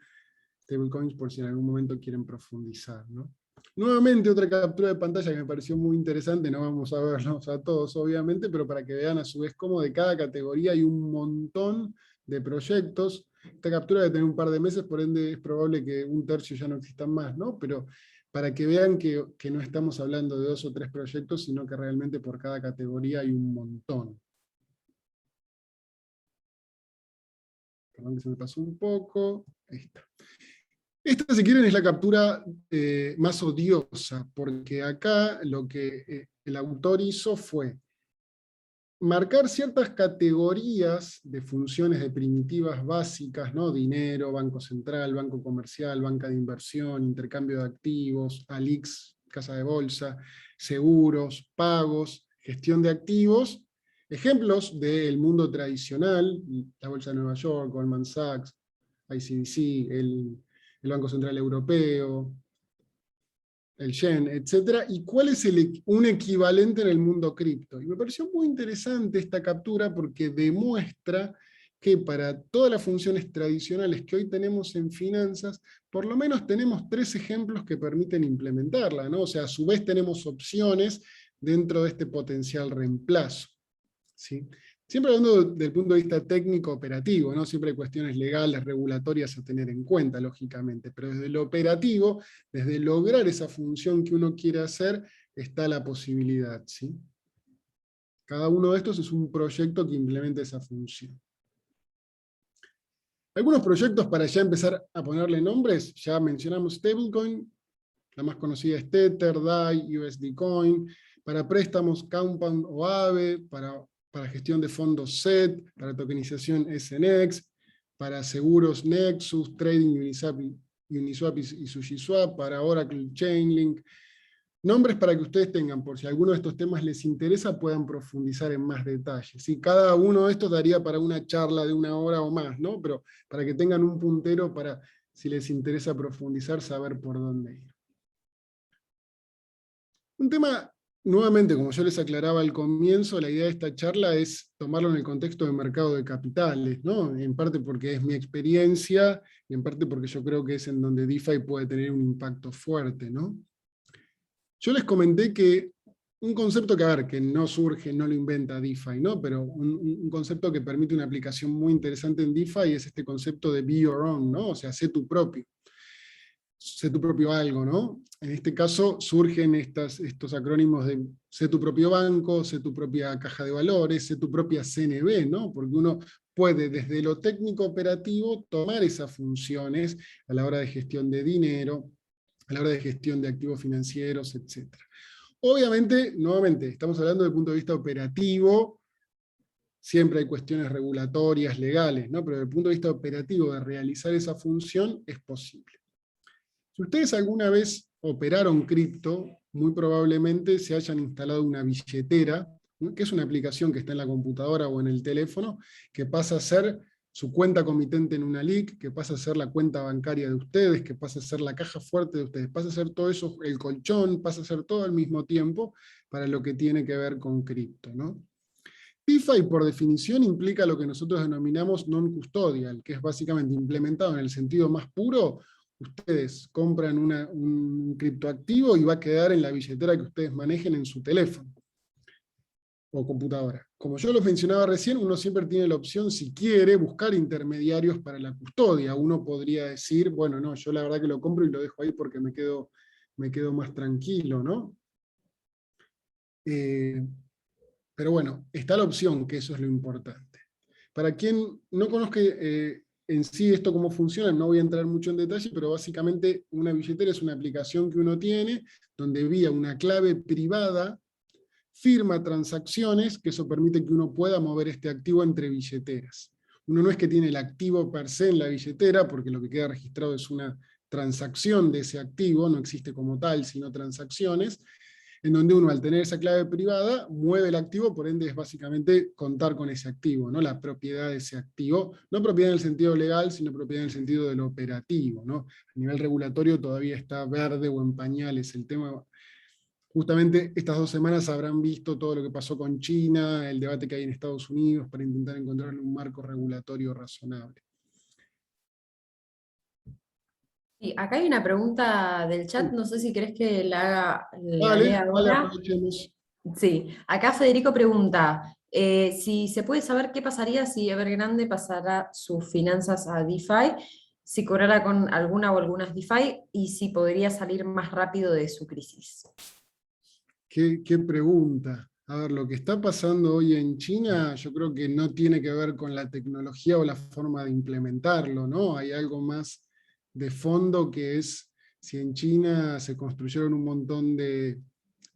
A: por si en algún momento quieren profundizar, ¿no? Nuevamente otra captura de pantalla que me pareció muy interesante, no vamos a verlos a todos obviamente, pero para que vean a su vez cómo de cada categoría hay un montón de proyectos. Esta captura debe tener un par de meses, por ende es probable que un tercio ya no existan más, ¿no? Pero para que vean que no estamos hablando de 2 o 3 proyectos, sino que realmente por cada categoría hay un montón. Perdón que se me pasó un poco. Ahí está. Esta, si quieren, es la captura más odiosa, porque acá lo que el autor hizo fue marcar ciertas categorías de funciones de primitivas básicas, ¿no? Dinero, banco central, banco comercial, banca de inversión, intercambio de activos, ALIX, casa de bolsa, seguros, pagos, gestión de activos, ejemplos del mundo tradicional, la Bolsa de Nueva York, Goldman Sachs, ICBC, el Banco Central Europeo, el yen, etcétera, y cuál es un equivalente en el mundo cripto. Y me pareció muy interesante esta captura porque demuestra que para todas las funciones tradicionales que hoy tenemos en finanzas, por lo menos tenemos 3 ejemplos que permiten implementarla, ¿no? O sea, a su vez tenemos opciones dentro de este potencial reemplazo, ¿sí? Siempre hablando del punto de vista técnico operativo, ¿no? Siempre hay cuestiones legales, regulatorias a tener en cuenta, lógicamente, pero desde lo operativo, desde lograr esa función que uno quiere hacer, está la posibilidad, ¿sí? Cada uno de estos es un proyecto que implementa esa función. Algunos proyectos para ya empezar a ponerle nombres, ya mencionamos stablecoin, la más conocida es Tether, DAI, USD Coin, para préstamos Compound o Aave, para gestión de fondos SET, para tokenización SNX, para seguros Nexus, trading Uniswap y SushiSwap, para Oracle Chainlink. Nombres para que ustedes tengan, por si alguno de estos temas les interesa, puedan profundizar en más detalle. ¿Sí? Cada uno de estos daría para una charla de 1 hora o más, ¿no? Pero para que tengan un puntero para, si les interesa profundizar, saber por dónde ir. Un tema, nuevamente, como yo les aclaraba al comienzo, la idea de esta charla es tomarlo en el contexto del mercado de capitales, ¿no? En parte porque es mi experiencia, y en parte porque yo creo que es en donde DeFi puede tener un impacto fuerte, ¿no? Yo les comenté que un concepto que, a ver, que no surge, no lo inventa DeFi, ¿no? Pero un concepto que permite una aplicación muy interesante en DeFi es este concepto de be your own, ¿no? O sea, sé tu propio algo, ¿no? En este caso surgen estos acrónimos de sé tu propio banco, sé tu propia caja de valores, sé tu propia CNB, ¿no? Porque uno puede desde lo técnico operativo tomar esas funciones a la hora de gestión de dinero, a la hora de gestión de activos financieros, etc. Obviamente, nuevamente, estamos hablando desde el punto de vista operativo, siempre hay cuestiones regulatorias, legales, ¿no? Pero desde el punto de vista operativo de realizar esa función es posible. Si ustedes alguna vez operaron cripto, muy probablemente se hayan instalado una billetera, ¿no? Que es una aplicación que está en la computadora o en el teléfono, que pasa a ser su cuenta comitente en una LIC, que pasa a ser la cuenta bancaria de ustedes, que pasa a ser la caja fuerte de ustedes, pasa a ser todo eso, el colchón, pasa a ser todo al mismo tiempo para lo que tiene que ver con cripto, ¿no? DeFi, por definición, implica lo que nosotros denominamos non-custodial, que es básicamente implementado en el sentido más puro. Ustedes compran un criptoactivo y va a quedar en la billetera que ustedes manejen en su teléfono o computadora. Como yo lo mencionaba recién, uno siempre tiene la opción, si quiere, buscar intermediarios para la custodia. Uno podría decir, bueno, no, yo la verdad que lo compro y lo dejo ahí porque me quedo más tranquilo, ¿no? Pero bueno, está la opción, que eso es lo importante. Para quien no conozca en sí esto cómo funciona, no voy a entrar mucho en detalle, pero básicamente una billetera es una aplicación que uno tiene, donde vía una clave privada, firma transacciones, que eso permite que uno pueda mover este activo entre billeteras. Uno no es que tiene el activo per se en la billetera, porque lo que queda registrado es una transacción de ese activo, no existe como tal, sino transacciones, en donde uno al tener esa clave privada mueve el activo, por ende es básicamente contar con ese activo, ¿no? La propiedad de ese activo, no propiedad en el sentido legal, sino propiedad en el sentido del operativo, ¿no? A nivel regulatorio todavía está verde o en pañales el tema. Justamente estas 2 semanas habrán visto todo lo que pasó con China, el debate que hay en Estados Unidos para intentar encontrar un marco regulatorio razonable.
B: Sí, acá hay una pregunta del chat, no sé si querés que la lea
A: Vale, vale,
B: ahora.
A: aprovechemos.
B: Sí, acá Federico pregunta si se puede saber qué pasaría si Evergrande pasara sus finanzas a DeFi, si cobrara con alguna o algunas DeFi y si podría salir más rápido de su crisis.
A: Qué pregunta. A ver, lo que está pasando hoy en China, yo creo que no tiene que ver con la tecnología o la forma de implementarlo, ¿no? Hay algo más de fondo que es, si en China se construyeron un montón de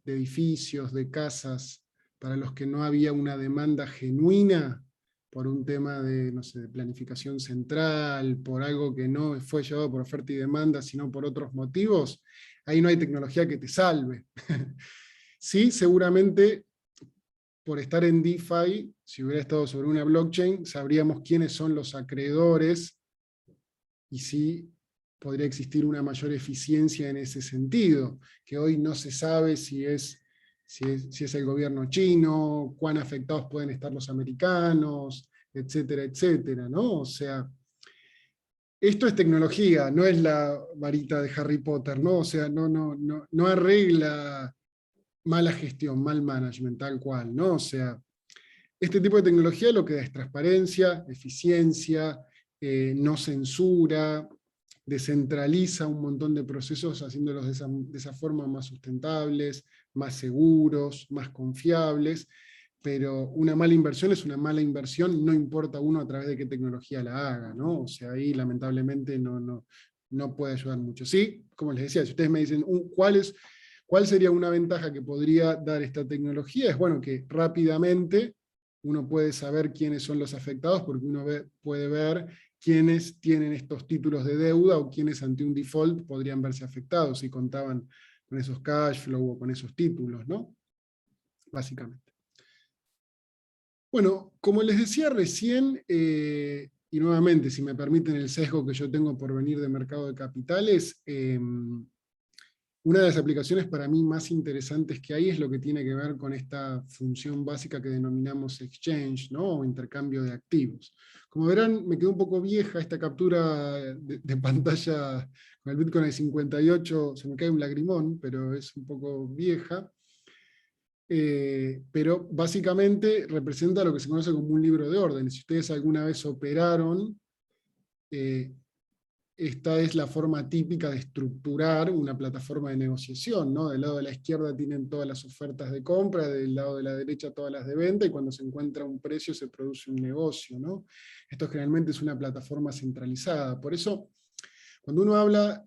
A: edificios, de casas, para los que no había una demanda genuina, por un tema de, no sé, de planificación central, por algo que no fue llevado por oferta y demanda, sino por otros motivos, ahí no hay tecnología que te salve. Sí, seguramente por estar en DeFi, si hubiera estado sobre una blockchain, sabríamos quiénes son los acreedores y si podría existir una mayor eficiencia en ese sentido, que hoy no se sabe si es el gobierno chino, cuán afectados pueden estar los americanos, etcétera, etcétera, ¿no? O sea, esto es tecnología, no es la varita de Harry Potter, ¿no? O sea, no arregla mala gestión, mal management, tal cual, ¿no? O sea, este tipo de tecnología lo que da es transparencia, eficiencia, no censura, descentraliza un montón de procesos haciéndolos de esa forma más sustentables, más seguros, más confiables, pero una mala inversión es una mala inversión, no importa uno a través de qué tecnología la haga, ¿no? O sea, ahí lamentablemente no puede ayudar mucho. Sí, como les decía, si ustedes me dicen ¿cuál sería una ventaja que podría dar esta tecnología? Es bueno que rápidamente uno puede saber quiénes son los afectados, porque uno puede ver quiénes tienen estos títulos de deuda o quiénes ante un default podrían verse afectados si contaban con esos cash flow o con esos títulos, ¿no? Básicamente. Bueno, como les decía recién, y nuevamente, si me permiten el sesgo que yo tengo por venir de mercado de capitales, una de las aplicaciones para mí más interesantes que hay es lo que tiene que ver con esta función básica que denominamos exchange, ¿no? O intercambio de activos. Como verán, me quedó un poco vieja esta captura de pantalla con el Bitcoin de 58, se me cae un lagrimón, pero es un poco vieja. Pero básicamente representa lo que se conoce como un libro de órdenes. Si ustedes alguna vez operaron, esta es la forma típica de estructurar una plataforma de negociación, ¿no? Del lado de la izquierda tienen todas las ofertas de compra, del lado de la derecha todas las de venta, y cuando se encuentra un precio se produce un negocio, ¿no? Esto generalmente es una plataforma centralizada. Por eso, cuando uno habla,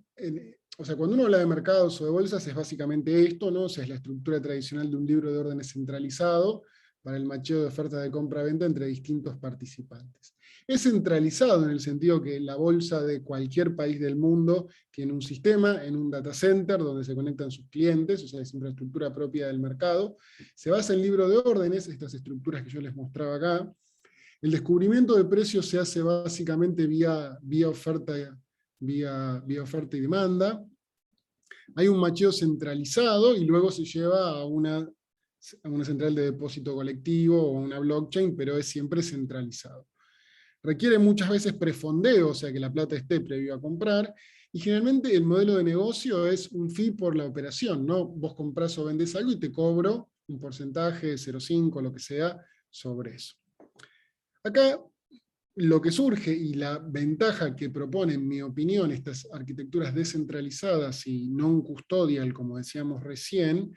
A: cuando uno habla de mercados o de bolsas es básicamente esto, ¿no? O sea, es la estructura tradicional de un libro de órdenes centralizado para el macheo de ofertas de compra-venta entre distintos participantes. Es centralizado en el sentido que la bolsa de cualquier país del mundo tiene un sistema en un data center donde se conectan sus clientes, o sea, es infraestructura propia del mercado. Se basa en libro de órdenes, estas estructuras que yo les mostraba acá. El descubrimiento de precios se hace básicamente vía oferta y demanda. Hay un macheo centralizado y luego se lleva a una central de depósito colectivo o una blockchain, pero es siempre centralizado. Requiere muchas veces prefondeo, o sea que la plata esté previo a comprar, y generalmente el modelo de negocio es un fee por la operación, ¿no? Vos comprás o vendés algo y te cobro un porcentaje, 0,5, lo que sea, sobre eso. Acá lo que surge y la ventaja que propone, en mi opinión, estas arquitecturas descentralizadas y non-custodial, como decíamos recién,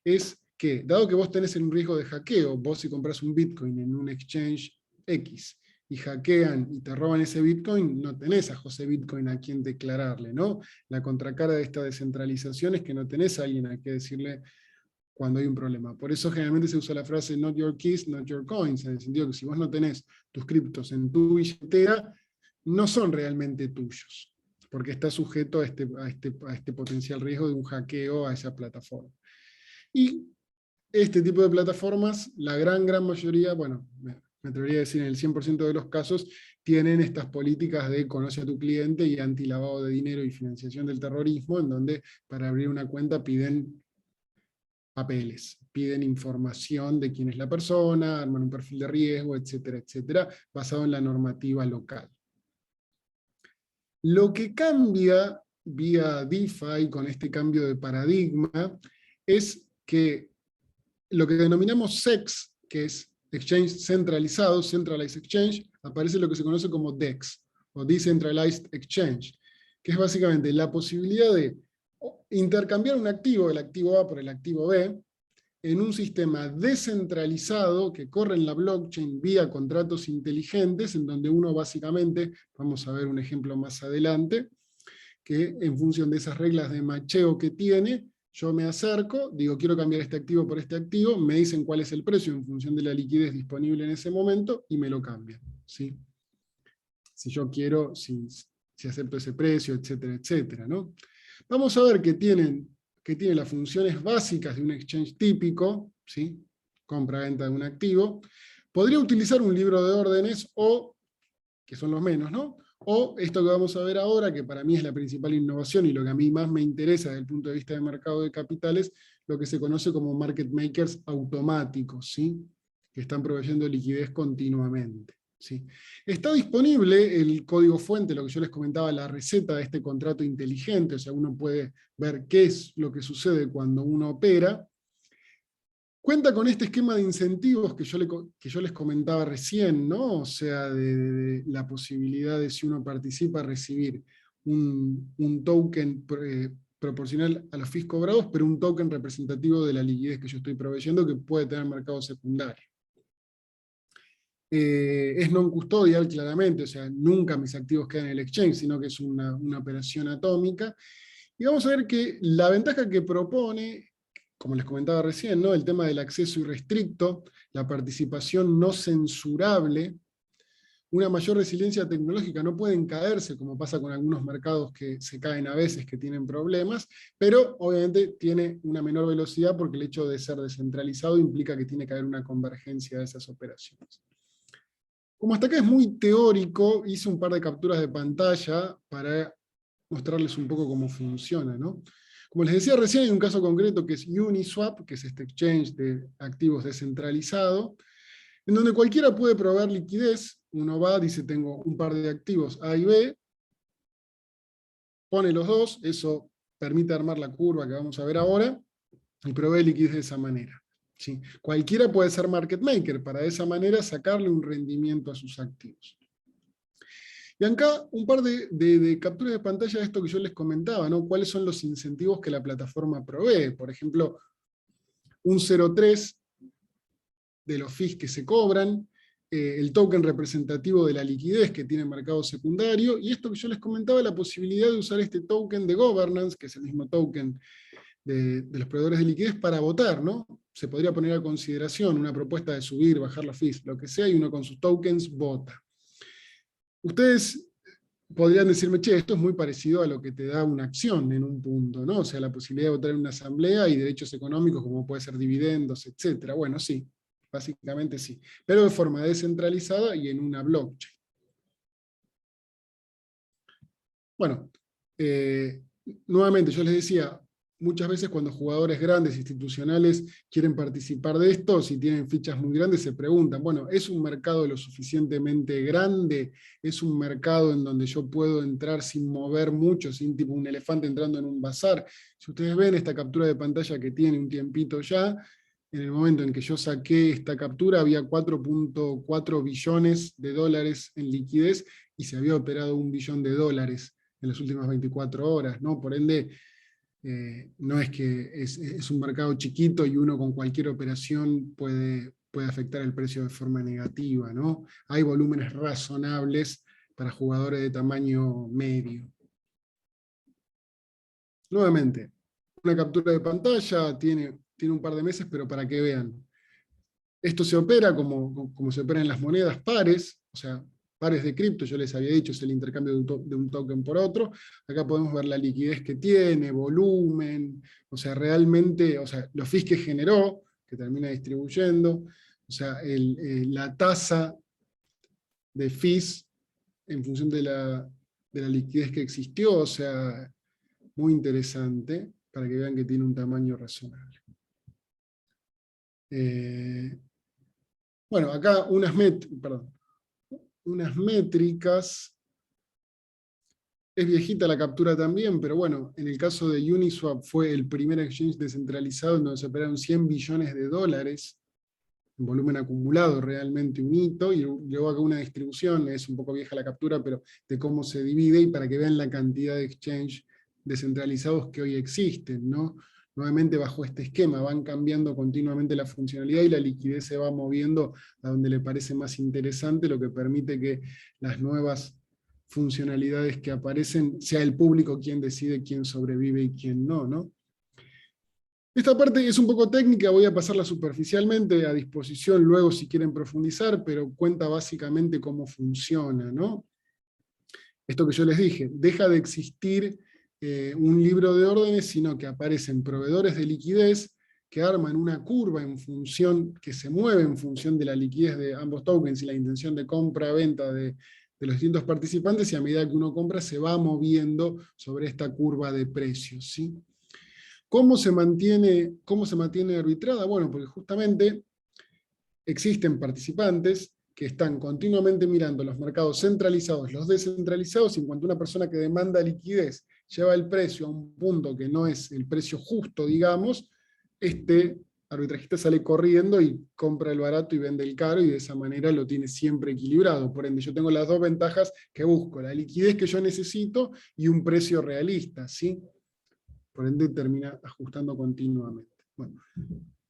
A: es que, dado que vos tenés un riesgo de hackeo, vos si compras un Bitcoin en un exchange X, y hackean y te roban ese Bitcoin, no tenés a José Bitcoin a quien declararle, ¿no? La contracara de esta descentralización es que no tenés a alguien a quien decirle cuando hay un problema. Por eso generalmente se usa la frase not your keys, not your coins, en el sentido que si vos no tenés tus criptos en tu billetera, no son realmente tuyos, porque está sujeto a este potencial riesgo de un hackeo a esa plataforma. Y este tipo de plataformas, la gran mayoría, bueno, me atrevería a decir en el 100% de los casos, tienen estas políticas de conoce a tu cliente y antilavado de dinero y financiación del terrorismo, en donde para abrir una cuenta piden papeles, piden información de quién es la persona, arman un perfil de riesgo, etcétera, etcétera, basado en la normativa local. Lo que cambia vía DeFi con este cambio de paradigma es que lo que denominamos SEX, que es Exchange Centralizado, Centralized Exchange, aparece lo que se conoce como DEX, o Decentralized Exchange, que es básicamente la posibilidad de intercambiar un activo, el activo A por el activo B, en un sistema descentralizado que corre en la blockchain vía contratos inteligentes, en donde uno básicamente, vamos a ver un ejemplo más adelante, que en función de esas reglas de macheo que tiene, yo me acerco, digo quiero cambiar este activo por este activo, me dicen cuál es el precio en función de la liquidez disponible en ese momento, y me lo cambian, ¿sí? Si yo quiero, si acepto ese precio, etcétera, etcétera, ¿no? Vamos a ver que tiene las funciones básicas de un exchange típico, ¿sí? Compra-venta de un activo. Podría utilizar un libro de órdenes o, que son los menos, ¿no? O esto que vamos a ver ahora, que para mí es la principal innovación y lo que a mí más me interesa desde el punto de vista de mercado de capitales, lo que se conoce como market makers automáticos, ¿sí? Que están proveyendo liquidez continuamente. ¿Sí? Está disponible el código fuente, lo que yo les comentaba, la receta de este contrato inteligente, o sea, uno puede ver qué es lo que sucede cuando uno opera. Cuenta con este esquema de incentivos que yo les comentaba recién, ¿no? O sea, de la posibilidad de, si uno participa, recibir un token proporcional a los fees cobrados, pero un token representativo de la liquidez que yo estoy proveyendo, que puede tener mercado secundario. Es non-custodial claramente, o sea, nunca mis activos quedan en el exchange, sino que es una operación atómica. Y vamos a ver que la ventaja que propone, como les comentaba recién, ¿no? El tema del acceso irrestricto, la participación no censurable, una mayor resiliencia tecnológica, no pueden caerse, como pasa con algunos mercados que se caen a veces, que tienen problemas, pero obviamente tiene una menor velocidad porque el hecho de ser descentralizado implica que tiene que haber una convergencia de esas operaciones. Como hasta acá es muy teórico, hice un par de capturas de pantalla para mostrarles un poco cómo funciona, ¿no? Como les decía recién, hay un caso concreto que es Uniswap, que es este exchange de activos descentralizado, en donde cualquiera puede proveer liquidez. Uno va, dice, tengo un par de activos A y B, pone los dos, eso permite armar la curva que vamos a ver ahora, y provee liquidez de esa manera. ¿Sí? Cualquiera puede ser market maker, para de esa manera sacarle un rendimiento a sus activos. Y acá un par de capturas de pantalla de esto que yo les comentaba, ¿no? ¿Cuáles son los incentivos que la plataforma provee? Por ejemplo, un 0,3 de los fees que se cobran, el token representativo de la liquidez que tiene mercado secundario, y esto que yo les comentaba, la posibilidad de usar este token de governance, que es el mismo token de los proveedores de liquidez, para votar, ¿no? Se podría poner a consideración una propuesta de subir, bajar los fees, lo que sea, y uno con sus tokens vota. Ustedes podrían decirme, che, esto es muy parecido a lo que te da una acción en un punto, ¿no? O sea, la posibilidad de votar en una asamblea y derechos económicos como puede ser dividendos, etc. Bueno, sí, básicamente sí, pero de forma descentralizada y en una blockchain. Bueno, nuevamente yo les decía, muchas veces cuando jugadores grandes, institucionales, quieren participar de esto, si tienen fichas muy grandes, se preguntan, bueno, ¿es un mercado lo suficientemente grande? ¿Es un mercado en donde yo puedo entrar sin mover mucho, sin tipo un elefante entrando en un bazar? Si ustedes ven esta captura de pantalla que tiene un tiempito ya, en el momento en que yo saqué esta captura había 4.4 billones de dólares en liquidez y se había operado $1 billón en las últimas 24 horas, ¿no? Por ende, no es que es un mercado chiquito y uno con cualquier operación puede afectar el precio de forma negativa, ¿no? Hay volúmenes razonables para jugadores de tamaño medio. Nuevamente, una captura de pantalla, tiene un par de meses, pero para que vean. Esto se opera como se opera en las monedas pares, o sea, pares de cripto, yo les había dicho, es el intercambio de un token por otro. Acá podemos ver la liquidez que tiene, volumen, o sea, realmente, o sea, los fees que generó, que termina distribuyendo, o sea, la tasa de fees en función de la liquidez que existió, o sea, muy interesante, para que vean que tiene un tamaño razonable. Bueno, acá unas métricas. Es viejita la captura también, pero bueno, en el caso de Uniswap fue el primer exchange descentralizado en donde se operaron $100 billones en volumen acumulado, realmente un hito, y luego acá una distribución, es un poco vieja la captura, pero de cómo se divide, y para que vean la cantidad de exchange descentralizados que hoy existen, ¿no? Nuevamente bajo este esquema, van cambiando continuamente la funcionalidad y la liquidez se va moviendo a donde le parece más interesante, lo que permite que las nuevas funcionalidades que aparecen, sea el público quien decide quién sobrevive y quién no, ¿no? Esta parte es un poco técnica, voy a pasarla superficialmente, a disposición luego si quieren profundizar, pero cuenta básicamente cómo funciona, ¿no? Esto que yo les dije, deja de existir un libro de órdenes, sino que aparecen proveedores de liquidez que arman una curva en función, que se mueve en función de la liquidez de ambos tokens y la intención de compra-venta de de los distintos participantes, y a medida que uno compra se va moviendo sobre esta curva de precios, ¿sí? ¿Cómo se mantiene arbitrada? Bueno, porque justamente existen participantes que están continuamente mirando los mercados centralizados, los descentralizados, y en cuanto una persona que demanda liquidez lleva el precio a un punto que no es el precio justo, digamos, este arbitrajista sale corriendo y compra el barato y vende el caro, y de esa manera lo tiene siempre equilibrado. Por ende, yo tengo las dos ventajas que busco: la liquidez que yo necesito y un precio realista, ¿sí? Por ende, termina ajustando continuamente. Bueno,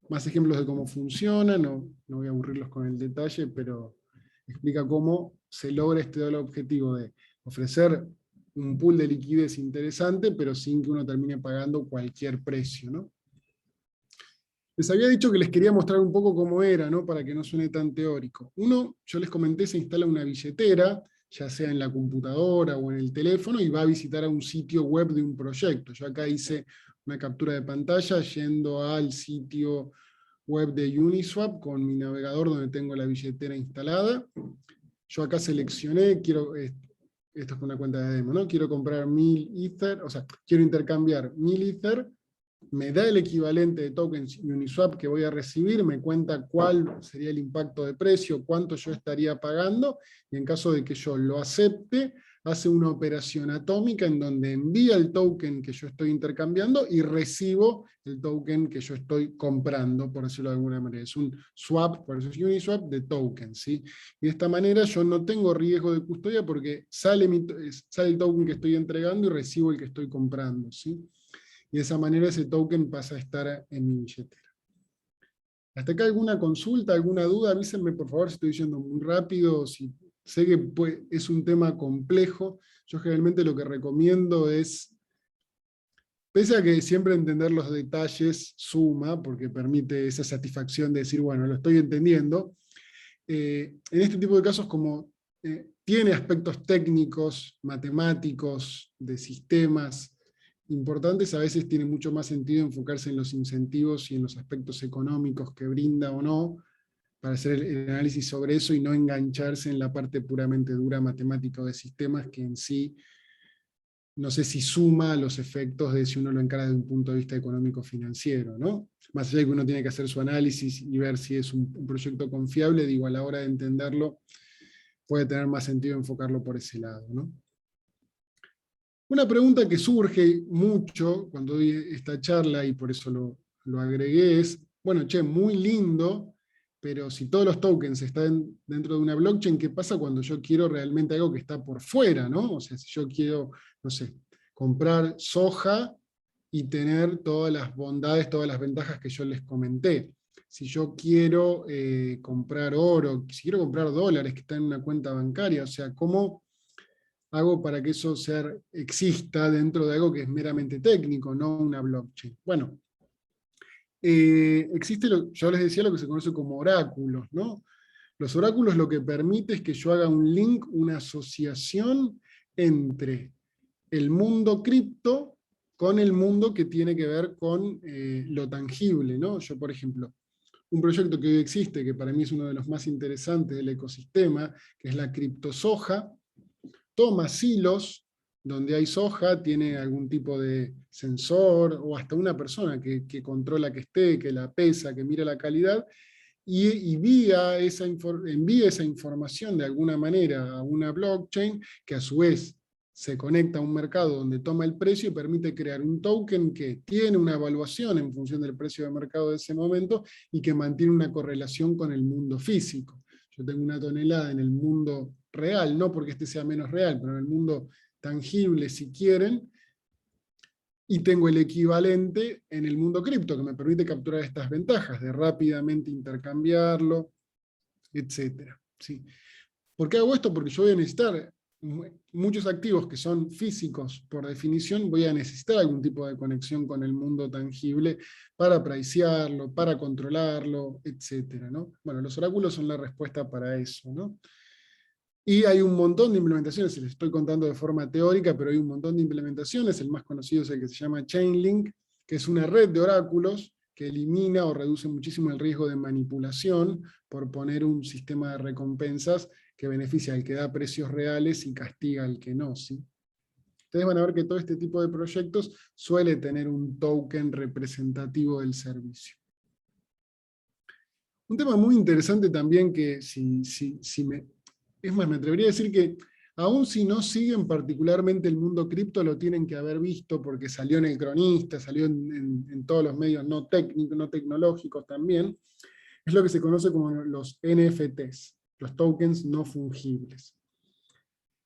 A: más ejemplos de cómo funciona, no voy a aburrirlos con el detalle, pero explica cómo se logra este doble objetivo de ofrecer un pool de liquidez interesante, pero sin que uno termine pagando cualquier precio, ¿no? Les había dicho que les quería mostrar un poco cómo era, ¿no? Para que no suene tan teórico. Uno, yo les comenté, se instala una billetera, ya sea en la computadora o en el teléfono, y va a visitar a un sitio web de un proyecto. Yo acá hice una captura de pantalla yendo al sitio web de Uniswap con mi navegador donde tengo la billetera instalada. Yo acá seleccioné, esto es una cuenta de demo, ¿no? Quiero comprar 1000 Ether, o sea, quiero intercambiar 1000 Ether, me da el equivalente de tokens Uniswap que voy a recibir, me cuenta cuál sería el impacto de precio, cuánto yo estaría pagando, y en caso de que yo lo acepte, hace una operación atómica en donde envía el token que yo estoy intercambiando y recibo el token que yo estoy comprando, por decirlo de alguna manera. Es un swap, por eso es Uniswap, de tokens, ¿sí? Y de esta manera yo no tengo riesgo de custodia porque sale el token que estoy entregando y recibo el que estoy comprando, ¿sí? Y de esa manera ese token pasa a estar en mi billetera. ¿Hasta acá alguna consulta, alguna duda? Avísenme por favor si estoy yendo muy rápido, si sé que es un tema complejo. Yo generalmente lo que recomiendo es, pese a que siempre entender los detalles suma, porque permite esa satisfacción de decir, bueno, lo estoy entendiendo, en este tipo de casos, como tiene aspectos técnicos, matemáticos, de sistemas importantes, a veces tiene mucho más sentido enfocarse en los incentivos y en los aspectos económicos que brinda o no, para hacer el análisis sobre eso y no engancharse en la parte puramente dura matemática o de sistemas, que en sí no sé si suma a los efectos de si uno lo encara desde un punto de vista económico-financiero, ¿no? Más allá de que uno tiene que hacer su análisis y ver si es un proyecto confiable, digo, a la hora de entenderlo, puede tener más sentido enfocarlo por ese lado, ¿no? Una pregunta que surge mucho cuando doy esta charla, y por eso lo agregué, es, bueno, che, muy lindo, pero si todos los tokens están dentro de una blockchain, ¿qué pasa cuando yo quiero realmente algo que está por fuera, ¿no? O sea, si yo quiero, no sé, comprar soja y tener todas las bondades, todas las ventajas que yo les comenté. Si yo quiero comprar oro, si quiero comprar dólares que están en una cuenta bancaria, o sea, ¿cómo hago para que eso exista dentro de algo que es meramente técnico, no una blockchain? Bueno, existe, yo les decía, lo que se conoce como oráculos, ¿no? Los oráculos lo que permite es que yo haga un link, una asociación entre el mundo cripto con el mundo que tiene que ver con lo tangible, ¿no? Yo, por ejemplo, un proyecto que hoy existe, que para mí es uno de los más interesantes del ecosistema, que es la criptosoja, toma silos donde hay soja, tiene algún tipo de sensor, o hasta una persona que controla que esté, que la pesa, que mira la calidad, y envía esa información de alguna manera a una blockchain, que a su vez se conecta a un mercado donde toma el precio y permite crear un token que tiene una evaluación en función del precio de mercado de ese momento y que mantiene una correlación con el mundo físico. Yo tengo una tonelada en el mundo real, no porque este sea menos real, pero en el mundo tangible, si quieren, y tengo el equivalente en el mundo cripto, que me permite capturar estas ventajas de rápidamente intercambiarlo, etc. ¿Sí? ¿Por qué hago esto? Porque yo voy a necesitar muchos activos que son físicos por definición, voy a necesitar algún tipo de conexión con el mundo tangible para pricearlo, para controlarlo, etc., ¿no? Bueno, los oráculos son la respuesta para eso, ¿no? Y hay un montón de implementaciones, les estoy contando de forma teórica, pero hay un montón de implementaciones. El más conocido es el que se llama Chainlink, que es una red de oráculos que elimina o reduce muchísimo el riesgo de manipulación por poner un sistema de recompensas que beneficia al que da precios reales y castiga al que no, ¿sí? Ustedes van a ver que todo este tipo de proyectos suele tener un token representativo del servicio. Un tema muy interesante también que es más, me atrevería a decir que aun si no siguen particularmente el mundo cripto, lo tienen que haber visto porque salió en El Cronista, salió en todos los medios no técnicos, no tecnológicos también, es lo que se conoce como los NFTs, los tokens no fungibles.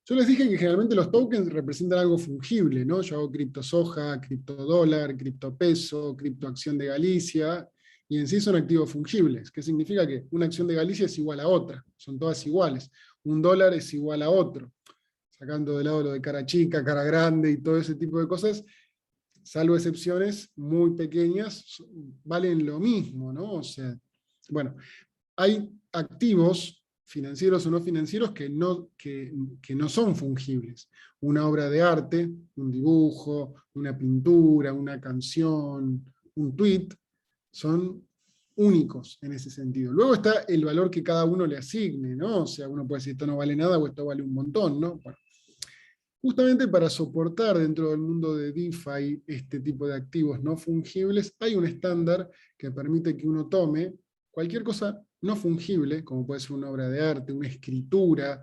A: Yo les dije que generalmente los tokens representan algo fungible, ¿no? Yo hago criptosoja, criptodólar, criptopeso, criptoacción de Galicia, y en sí son activos fungibles. ¿Qué significa? Que una acción de Galicia es igual a otra, son todas iguales. Un dólar es igual a otro. Sacando de lado lo de cara chica, cara grande y todo ese tipo de cosas, salvo excepciones muy pequeñas, valen lo mismo, ¿no? O sea, bueno, hay activos financieros o no financieros que no son fungibles. Una obra de arte, un dibujo, una pintura, una canción, un tweet, son únicos en ese sentido. Luego está el valor que cada uno le asigne, ¿no? O sea, uno puede decir esto no vale nada o esto vale un montón, ¿no? Bueno, justamente para soportar dentro del mundo de DeFi este tipo de activos no fungibles, hay un estándar que permite que uno tome cualquier cosa no fungible, como puede ser una obra de arte, una escritura,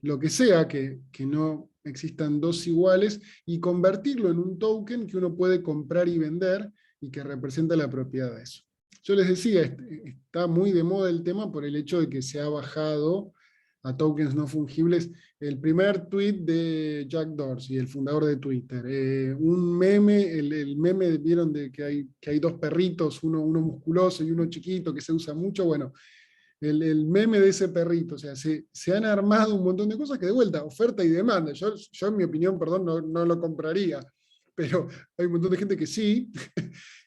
A: lo que sea, que no existan dos iguales, y convertirlo en un token que uno puede comprar y vender y que representa la propiedad de eso. Yo les decía, está muy de moda el tema por el hecho de que se ha bajado a tokens no fungibles. El primer tweet de Jack Dorsey, el fundador de Twitter, un meme, el meme, vieron de que hay dos perritos, uno musculoso y uno chiquito que se usa mucho, bueno, el meme de ese perrito, o sea, se han armado un montón de cosas que de vuelta, oferta y demanda, yo en mi opinión, perdón, no lo compraría, pero hay un montón de gente que sí,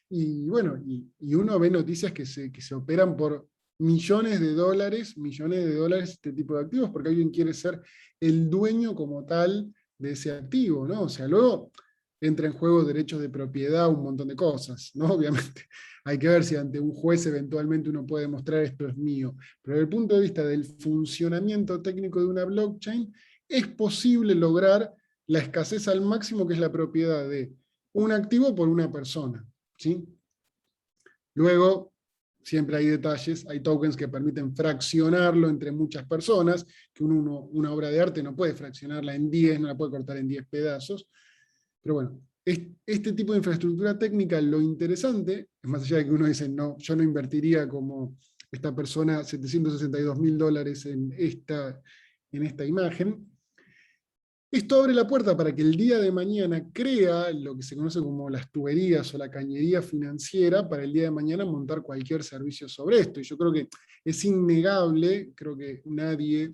A: y bueno, y uno ve noticias que se operan por millones de dólares, este tipo de activos, porque alguien quiere ser el dueño como tal de ese activo, ¿no? O sea, luego entra en juego derechos de propiedad, un montón de cosas, ¿no? Obviamente hay que ver si ante un juez eventualmente uno puede mostrar esto es mío, pero desde el punto de vista del funcionamiento técnico de una blockchain, es posible lograr la escasez al máximo, que es la propiedad de un activo por una persona, ¿sí? Luego, siempre hay detalles, hay tokens que permiten fraccionarlo entre muchas personas, que una obra de arte no puede fraccionarla en 10, no la puede cortar en 10 pedazos. Pero bueno, este tipo de infraestructura técnica, lo interesante, es más allá de que uno dice, no, yo no invertiría como esta persona $762.000 en esta imagen. Esto abre la puerta para que el día de mañana crea lo que se conoce como las tuberías o la cañería financiera para el día de mañana montar cualquier servicio sobre esto. Y yo creo que es innegable, creo que nadie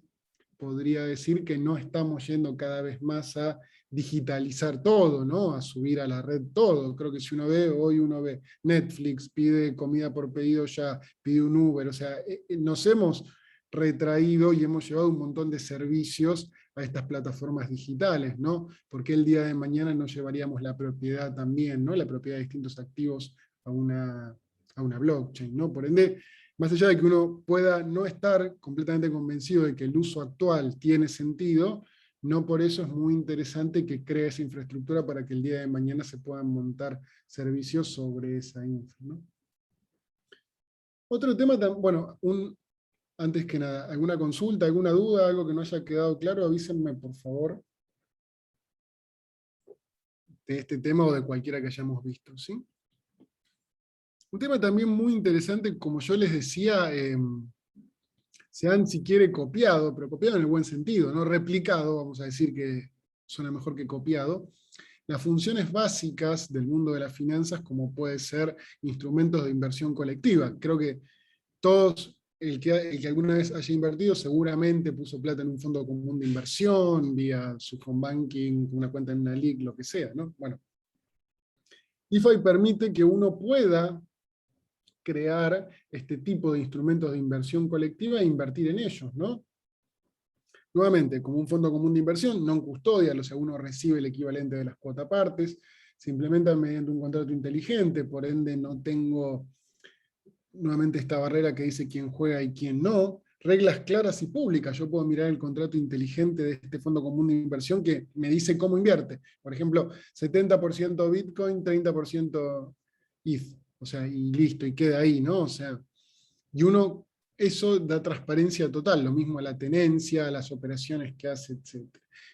A: podría decir que no estamos yendo cada vez más a digitalizar todo, ¿no? A subir a la red todo. Creo que si hoy uno ve Netflix, pide comida por pedido ya, pide un Uber, o sea, nos hemos retraído y hemos llevado un montón de servicios a estas plataformas digitales, ¿no? Porque el día de mañana no llevaríamos la propiedad también, ¿no? La propiedad de distintos activos a una blockchain, ¿no? Por ende, más allá de que uno pueda no estar completamente convencido de que el uso actual tiene sentido, no por eso es muy interesante que cree esa infraestructura para que el día de mañana se puedan montar servicios sobre esa infra, ¿no? Otro tema, bueno, antes que nada, ¿alguna consulta, alguna duda, algo que no haya quedado claro? Avísenme, por favor, de este tema o de cualquiera que hayamos visto, ¿sí? Un tema también muy interesante, como yo les decía, se han, si quiere, copiado, pero copiado en el buen sentido, no replicado, vamos a decir que suena mejor que copiado, las funciones básicas del mundo de las finanzas, como puede ser instrumentos de inversión colectiva. Creo que todos, el que alguna vez haya invertido, seguramente puso plata en un fondo común de inversión, vía su home banking, una cuenta en una LIC, lo que sea, ¿no? Bueno, DeFi permite que uno pueda crear este tipo de instrumentos de inversión colectiva e invertir en ellos, ¿no? Nuevamente, como un fondo común de inversión, non custodial, o sea, uno recibe el equivalente de las cuotas partes, se implementa mediante un contrato inteligente, por ende no tengo nuevamente esta barrera que dice quién juega y quién no, reglas claras y públicas. Yo puedo mirar el contrato inteligente de este fondo común de inversión que me dice cómo invierte. Por ejemplo, 70% Bitcoin, 30% ETH. O sea, y listo, y queda ahí, ¿no? O sea, y uno, eso da transparencia total, lo mismo a la tenencia, a las operaciones que hace, etc.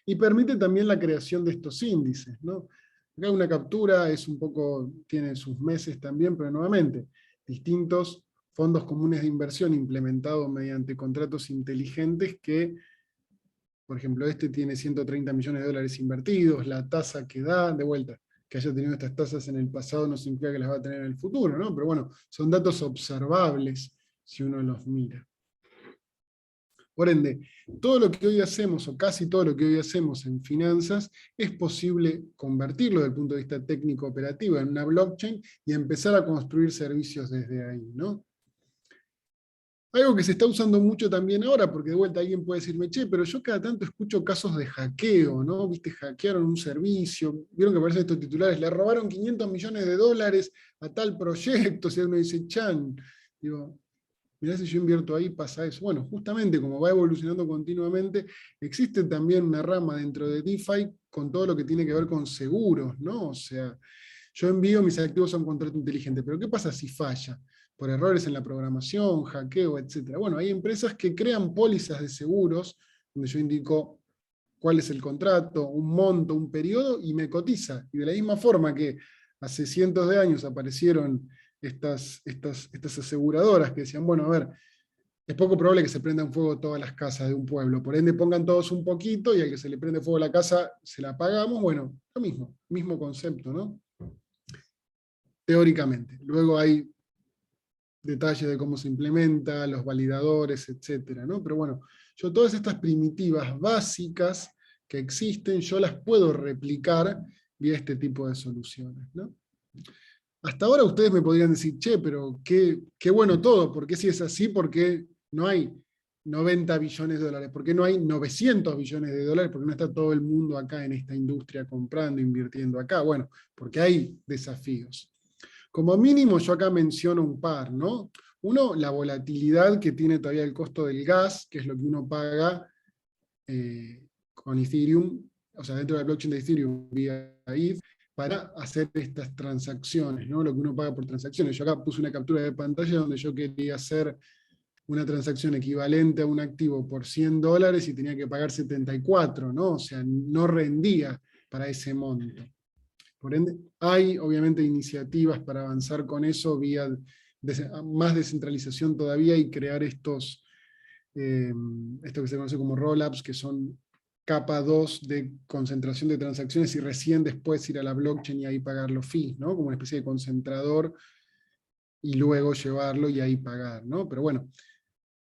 A: Y permite también la creación de estos índices, ¿no? Acá una captura es un poco, tiene sus meses también, pero nuevamente, distintos fondos comunes de inversión implementados mediante contratos inteligentes que, por ejemplo, este tiene 130 millones de dólares invertidos, la tasa que da, de vuelta, que haya tenido estas tasas en el pasado no significa que las va a tener en el futuro, ¿no? Pero bueno, son datos observables si uno los mira. Por ende, todo lo que hoy hacemos, o casi todo lo que hoy hacemos en finanzas, es posible convertirlo desde el punto de vista técnico-operativo en una blockchain y empezar a construir servicios desde ahí, ¿no? Algo que se está usando mucho también ahora, porque de vuelta alguien puede decirme, che, pero yo cada tanto escucho casos de hackeo, ¿no? Viste, hackearon un servicio, vieron que aparecen estos titulares, le robaron 500 millones de dólares a tal proyecto, si uno dice, chan, digo, mirá si yo invierto ahí, pasa eso. Bueno, justamente como va evolucionando continuamente, existe también una rama dentro de DeFi con todo lo que tiene que ver con seguros, ¿no? O sea, yo envío mis activos a un contrato inteligente, pero ¿qué pasa si falla? Por errores en la programación, hackeo, etc. Bueno, hay empresas que crean pólizas de seguros, donde yo indico cuál es el contrato, un monto, un periodo, y me cotiza. Y de la misma forma que hace cientos de años aparecieron estas aseguradoras que decían, bueno, a ver, es poco probable que se prendan fuego todas las casas de un pueblo, por ende pongan todos un poquito y al que se le prende fuego la casa se la pagamos, bueno, lo mismo concepto, ¿no? Teóricamente. Luego hay detalles de cómo se implementa, los validadores, etcétera, ¿no? Pero bueno, yo todas estas primitivas básicas que existen, yo las puedo replicar vía este tipo de soluciones, ¿no? Hasta ahora ustedes me podrían decir, che, pero qué bueno todo, ¿por qué si es así? ¿Por qué no hay 90 billones de dólares? ¿Por qué no hay 900 billones de dólares? ¿Por qué no está todo el mundo acá en esta industria comprando, invirtiendo acá? Bueno, porque hay desafíos. Como mínimo yo acá menciono un par, ¿no? Uno, la volatilidad que tiene todavía el costo del gas, que es lo que uno paga con Ethereum, o sea, dentro de la blockchain de Ethereum vía ETH, para hacer estas transacciones, ¿no? Lo que uno paga por transacciones. Yo acá puse una captura de pantalla donde yo quería hacer una transacción equivalente a un activo por $100 y tenía que pagar 74, ¿no? O sea, no rendía para ese monto. Por ende, hay obviamente iniciativas para avanzar con eso vía más descentralización todavía y crear esto que se conoce como rollups, que son capa 2 de concentración de transacciones y recién después ir a la blockchain y ahí pagar los fees, ¿no? Como una especie de concentrador y luego llevarlo y ahí pagar, ¿no? Pero bueno,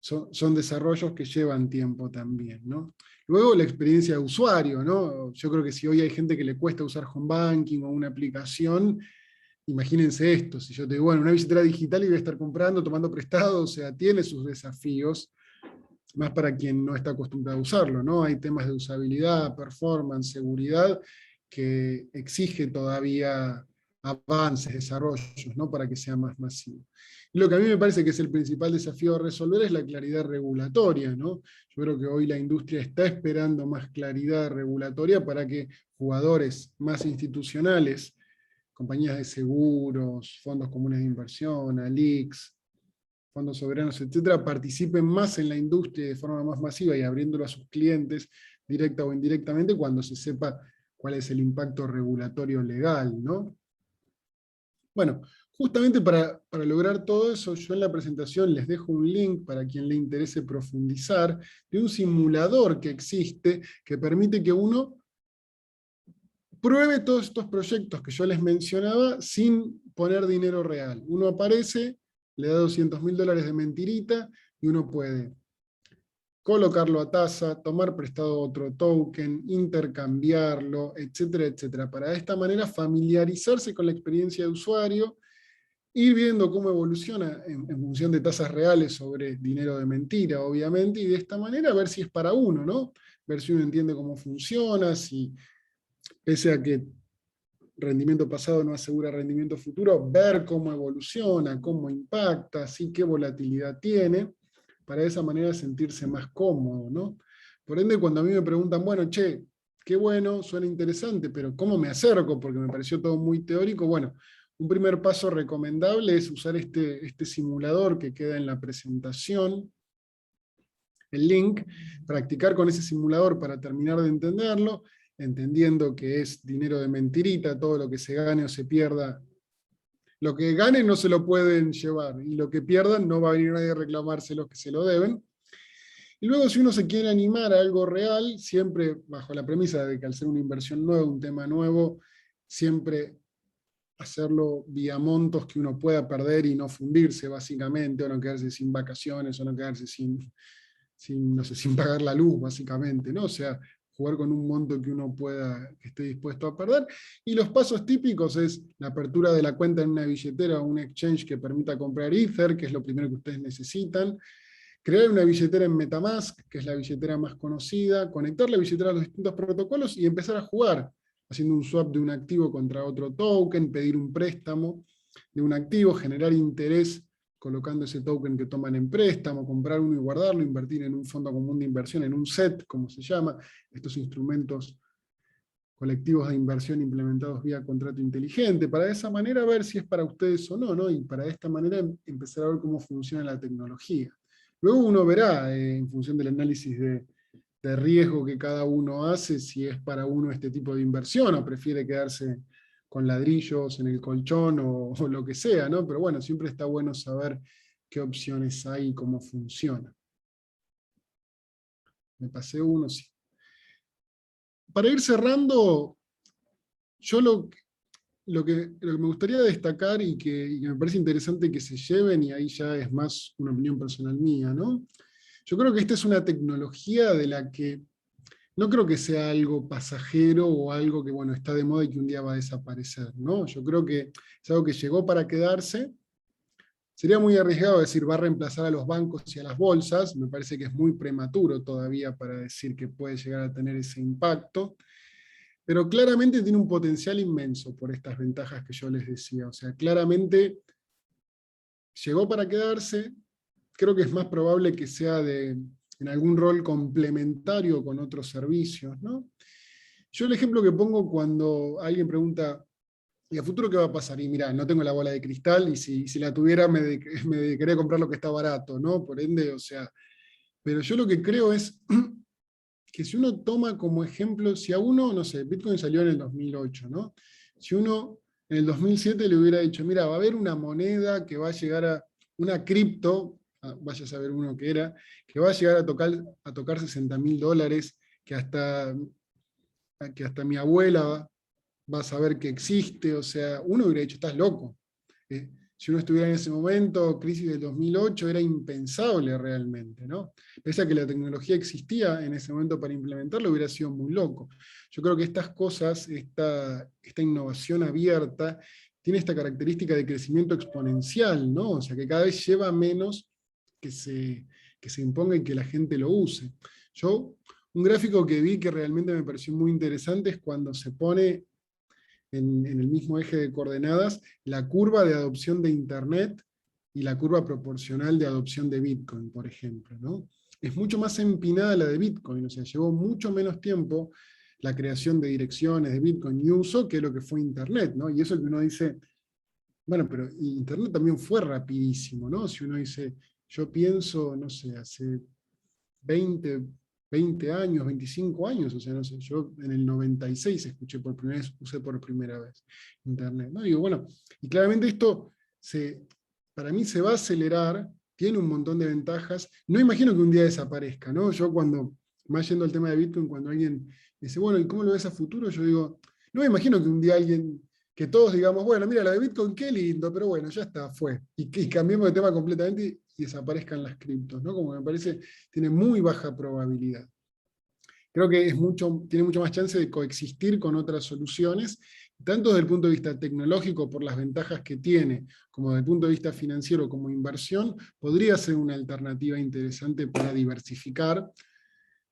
A: son desarrollos que llevan tiempo también, ¿no? Luego la experiencia de usuario, ¿no? Yo creo que si hoy hay gente que le cuesta usar home banking o una aplicación, imagínense esto, si yo te digo, bueno, una billetera digital y voy a estar comprando, tomando prestado, o sea, tiene sus desafíos, más para quien no está acostumbrado a usarlo, ¿no? Hay temas de usabilidad, performance, seguridad, que exige todavía avances, desarrollos, ¿no? Para que sea más masivo. Y lo que a mí me parece que es el principal desafío a resolver es la claridad regulatoria, ¿no? Yo creo que hoy la industria está esperando más claridad regulatoria para que jugadores más institucionales, compañías de seguros, fondos comunes de inversión, ALICs, fondos soberanos, etcétera, participen más en la industria de forma más masiva y abriéndolo a sus clientes, directa o indirectamente, cuando se sepa cuál es el impacto regulatorio legal, ¿no? Bueno, justamente para lograr todo eso, yo en la presentación les dejo un link para quien le interese profundizar, de un simulador que existe que permite que uno pruebe todos estos proyectos que yo les mencionaba sin poner dinero real. Uno aparece, le da $200.000 de mentirita y uno puede colocarlo a tasa, tomar prestado otro token, intercambiarlo, etcétera, etcétera. Para de esta manera familiarizarse con la experiencia de usuario, ir viendo cómo evoluciona en función de tasas reales sobre dinero de mentira, obviamente, y de esta manera ver si es para uno, ¿no? Ver si uno entiende cómo funciona, si pese a que rendimiento pasado no asegura rendimiento futuro, ver cómo evoluciona, cómo impacta, así qué volatilidad tiene, para de esa manera sentirse más cómodo, ¿no? Por ende, cuando a mí me preguntan, bueno, che, qué bueno, suena interesante, pero ¿cómo me acerco? Porque me pareció todo muy teórico. Bueno, un primer paso recomendable es usar este simulador que queda en la presentación, el link, practicar con ese simulador para terminar de entenderlo, entendiendo que es dinero de mentirita, todo lo que se gane o se pierda. Lo que ganen no se lo pueden llevar, y lo que pierdan no va a venir nadie a reclamarse los que se lo deben. Y luego, si uno se quiere animar a algo real, siempre bajo la premisa de que al ser una inversión nueva, un tema nuevo, siempre hacerlo vía montos que uno pueda perder y no fundirse, básicamente, o no quedarse sin vacaciones, o no quedarse no sé, sin pagar la luz, básicamente, ¿no? O sea, jugar con un monto que uno pueda, que esté dispuesto a perder. Y los pasos típicos es la apertura de la cuenta en una billetera o un exchange que permita comprar Ether, que es lo primero que ustedes necesitan. Crear una billetera en MetaMask, que es la billetera más conocida, conectar la billetera a los distintos protocolos y empezar a jugar, haciendo un swap de un activo contra otro token, pedir un préstamo de un activo, generar interés colocando ese token que toman en préstamo, comprar uno y guardarlo, invertir en un fondo común de inversión, en un SET, como se llama, estos instrumentos colectivos de inversión implementados vía contrato inteligente, para de esa manera ver si es para ustedes o no, ¿no? Y para de esta manera empezar a ver cómo funciona la tecnología. Luego uno verá, en función del análisis de riesgo que cada uno hace, si es para uno este tipo de inversión o prefiere quedarse con ladrillos en el colchón o lo que sea, ¿no? Pero bueno, siempre está bueno saber qué opciones hay y cómo funciona. Me pasé uno, sí. Para ir cerrando, yo lo que me gustaría destacar y que me parece interesante que se lleven, y ahí ya es más una opinión personal mía, ¿no? Yo creo que esta es una tecnología de la que no creo que sea algo pasajero o algo que, bueno, está de moda y que un día va a desaparecer, ¿no? Yo creo que es algo que llegó para quedarse. Sería muy arriesgado decir va a reemplazar a los bancos y a las bolsas. Me parece que es muy prematuro todavía para decir que puede llegar a tener ese impacto. Pero claramente tiene un potencial inmenso por estas ventajas que yo les decía. O sea, claramente llegó para quedarse. Creo que es más probable que sea en algún rol complementario con otros servicios, ¿no? Yo el ejemplo que pongo cuando alguien pregunta, ¿y a futuro qué va a pasar? Y mirá, no tengo la bola de cristal, y si la tuviera me dedicaría a comprar lo que está barato, ¿no? Por ende, o sea, pero yo lo que creo es que si uno toma como ejemplo, si a uno, no sé, Bitcoin salió en el 2008, ¿no? Si uno en el 2007 le hubiera dicho, mira, va a haber una moneda que va a llegar a, una cripto, vaya a saber uno que era, que va a llegar a tocar $60.000, que hasta mi abuela va a saber que existe, o sea, uno hubiera dicho, estás loco. Si uno estuviera en ese momento, crisis del 2008, era impensable realmente, ¿no? Pese a que la tecnología existía en ese momento para implementarlo, hubiera sido muy loco. Yo creo que estas cosas, esta innovación abierta, tiene esta característica de crecimiento exponencial, ¿no? O sea, que cada vez lleva menos que se imponga y que la gente lo use. Un gráfico que vi que realmente me pareció muy interesante es cuando se pone en el mismo eje de coordenadas la curva de adopción de Internet y la curva proporcional de adopción de Bitcoin, por ejemplo, ¿no? Es mucho más empinada la de Bitcoin, o sea, llevó mucho menos tiempo la creación de direcciones de Bitcoin y uso que lo que fue Internet, ¿no? Y eso que uno dice, bueno, pero Internet también fue rapidísimo, ¿no? Si uno dice, yo pienso, no sé, hace 20, 20 años, 25 años, o sea, no sé, yo en el 96 escuché por primera vez, usé por primera vez Internet, ¿no? Digo, bueno, y claramente esto para mí se va a acelerar, tiene un montón de ventajas, no imagino que un día desaparezca, ¿no? Yo cuando, más yendo al tema de Bitcoin, cuando alguien dice, bueno, ¿y cómo lo ves a futuro? Yo digo, no me imagino que un día que todos digamos, bueno, mira, la de Bitcoin, qué lindo, pero bueno, ya está, fue. Y cambiemos de tema completamente y desaparezcan las criptos, ¿no? Como me parece, tiene muy baja probabilidad. Creo que tiene mucho más chance de coexistir con otras soluciones, tanto desde el punto de vista tecnológico por las ventajas que tiene, como desde el punto de vista financiero como inversión, podría ser una alternativa interesante para diversificar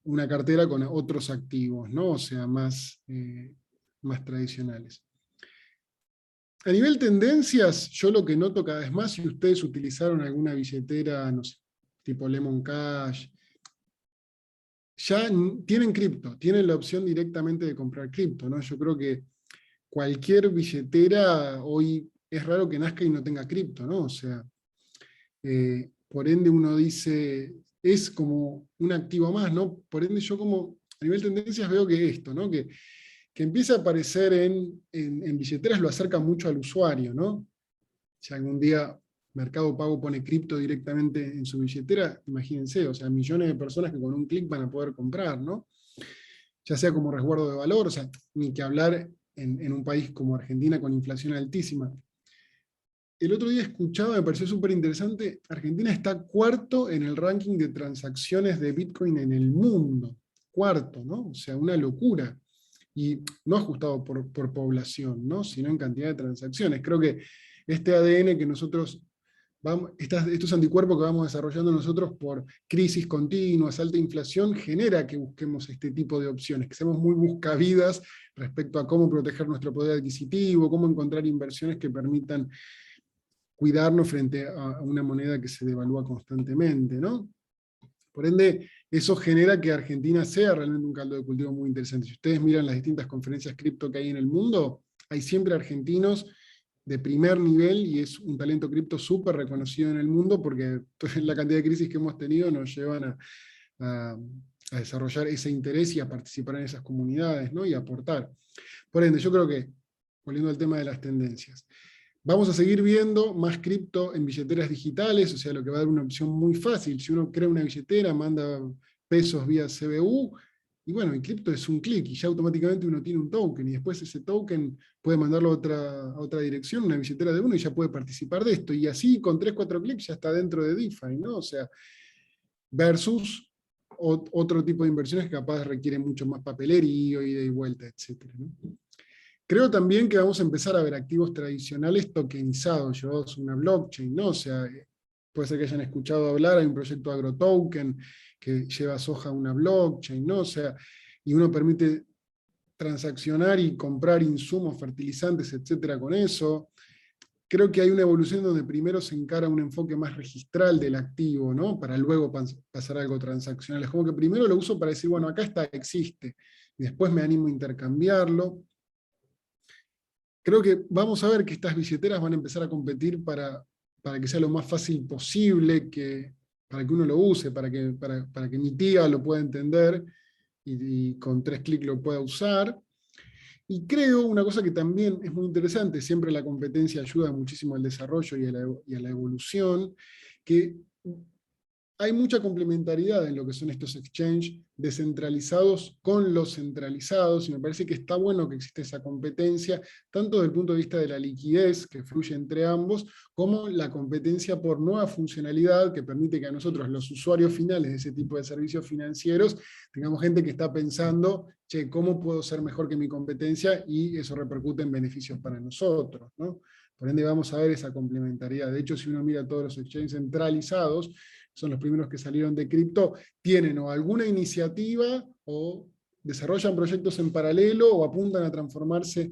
A: una cartera con otros activos, ¿no? O sea, más tradicionales. A nivel tendencias, yo lo que noto cada vez más, si ustedes utilizaron alguna billetera, no sé, tipo Lemon Cash, ya tienen cripto, tienen la opción directamente de comprar cripto, ¿no? Yo creo que cualquier billetera hoy es raro que nazca y no tenga cripto, ¿no? O sea, por ende uno dice, es como un activo más, ¿no? Por ende yo como a nivel tendencias veo que esto, ¿no? Que empieza a aparecer en billeteras lo acerca mucho al usuario, ¿no? Si algún día Mercado Pago pone cripto directamente en su billetera, imagínense, o sea, millones de personas que con un clic van a poder comprar, ¿no? Ya sea como resguardo de valor, o sea, ni que hablar en un país como Argentina con inflación altísima. El otro día escuchaba, me pareció súper interesante, Argentina está cuarto en el ranking de transacciones de Bitcoin en el mundo. Cuarto, ¿no? O sea, una locura. Y no ajustado por población, ¿no? Sino en cantidad de transacciones. Creo que este ADN que nosotros vamos, estos anticuerpos que vamos desarrollando nosotros por crisis continuas, alta inflación, genera que busquemos este tipo de opciones, que seamos muy buscavidas respecto a cómo proteger nuestro poder adquisitivo, cómo encontrar inversiones que permitan cuidarnos frente a una moneda que se devalúa constantemente, ¿no? Por ende, eso genera que Argentina sea realmente un caldo de cultivo muy interesante. Si ustedes miran las distintas conferencias cripto que hay en el mundo, hay siempre argentinos de primer nivel y es un talento cripto súper reconocido en el mundo porque la cantidad de crisis que hemos tenido nos llevan a, a desarrollar ese interés y a participar en esas comunidades, ¿no? Y a aportar. Por ende, yo creo que, volviendo al tema de las tendencias, vamos a seguir viendo más cripto en billeteras digitales, o sea, lo que va a dar una opción muy fácil. Si uno crea una billetera, manda pesos vía CBU, y bueno, el cripto es un clic, y ya automáticamente uno tiene un token, y después ese token puede mandarlo a otra dirección, una billetera de uno, y ya puede participar de esto. Y así, con 3 4 clics, ya está dentro de DeFi, ¿no? O sea, versus otro tipo de inversiones que capaz requieren mucho más papelerío, ida y vuelta, etc., ¿no? Creo también que vamos a empezar a ver activos tradicionales tokenizados, llevados a una blockchain, ¿no? O sea, puede ser que hayan escuchado hablar, hay un proyecto AgroToken que lleva soja a una blockchain, ¿no? O sea, y uno permite transaccionar y comprar insumos, fertilizantes, etcétera, con eso. Creo que hay una evolución donde primero se encara un enfoque más registral del activo, ¿no? Para luego pasar a algo transaccional. Es como que primero lo uso para decir, bueno, acá está, existe, y después me animo a intercambiarlo. Creo que vamos a ver que estas billeteras van a empezar a competir para que sea lo más fácil posible, para que uno lo use, para que mi tía lo pueda entender y con 3 clics lo pueda usar. Y creo una cosa que también es muy interesante, siempre la competencia ayuda muchísimo al desarrollo y a la evolución, que hay mucha complementariedad en lo que son estos exchanges descentralizados con los centralizados, y me parece que está bueno que existe esa competencia, tanto desde el punto de vista de la liquidez que fluye entre ambos, como la competencia por nueva funcionalidad que permite que a nosotros, los usuarios finales de ese tipo de servicios financieros, tengamos gente que está pensando, che, ¿cómo puedo ser mejor que mi competencia? Y eso repercute en beneficios para nosotros, ¿no? Por ende vamos a ver esa complementariedad. De hecho, si uno mira todos los exchanges centralizados, son los primeros que salieron de cripto, tienen o alguna iniciativa o desarrollan proyectos en paralelo o apuntan a transformarse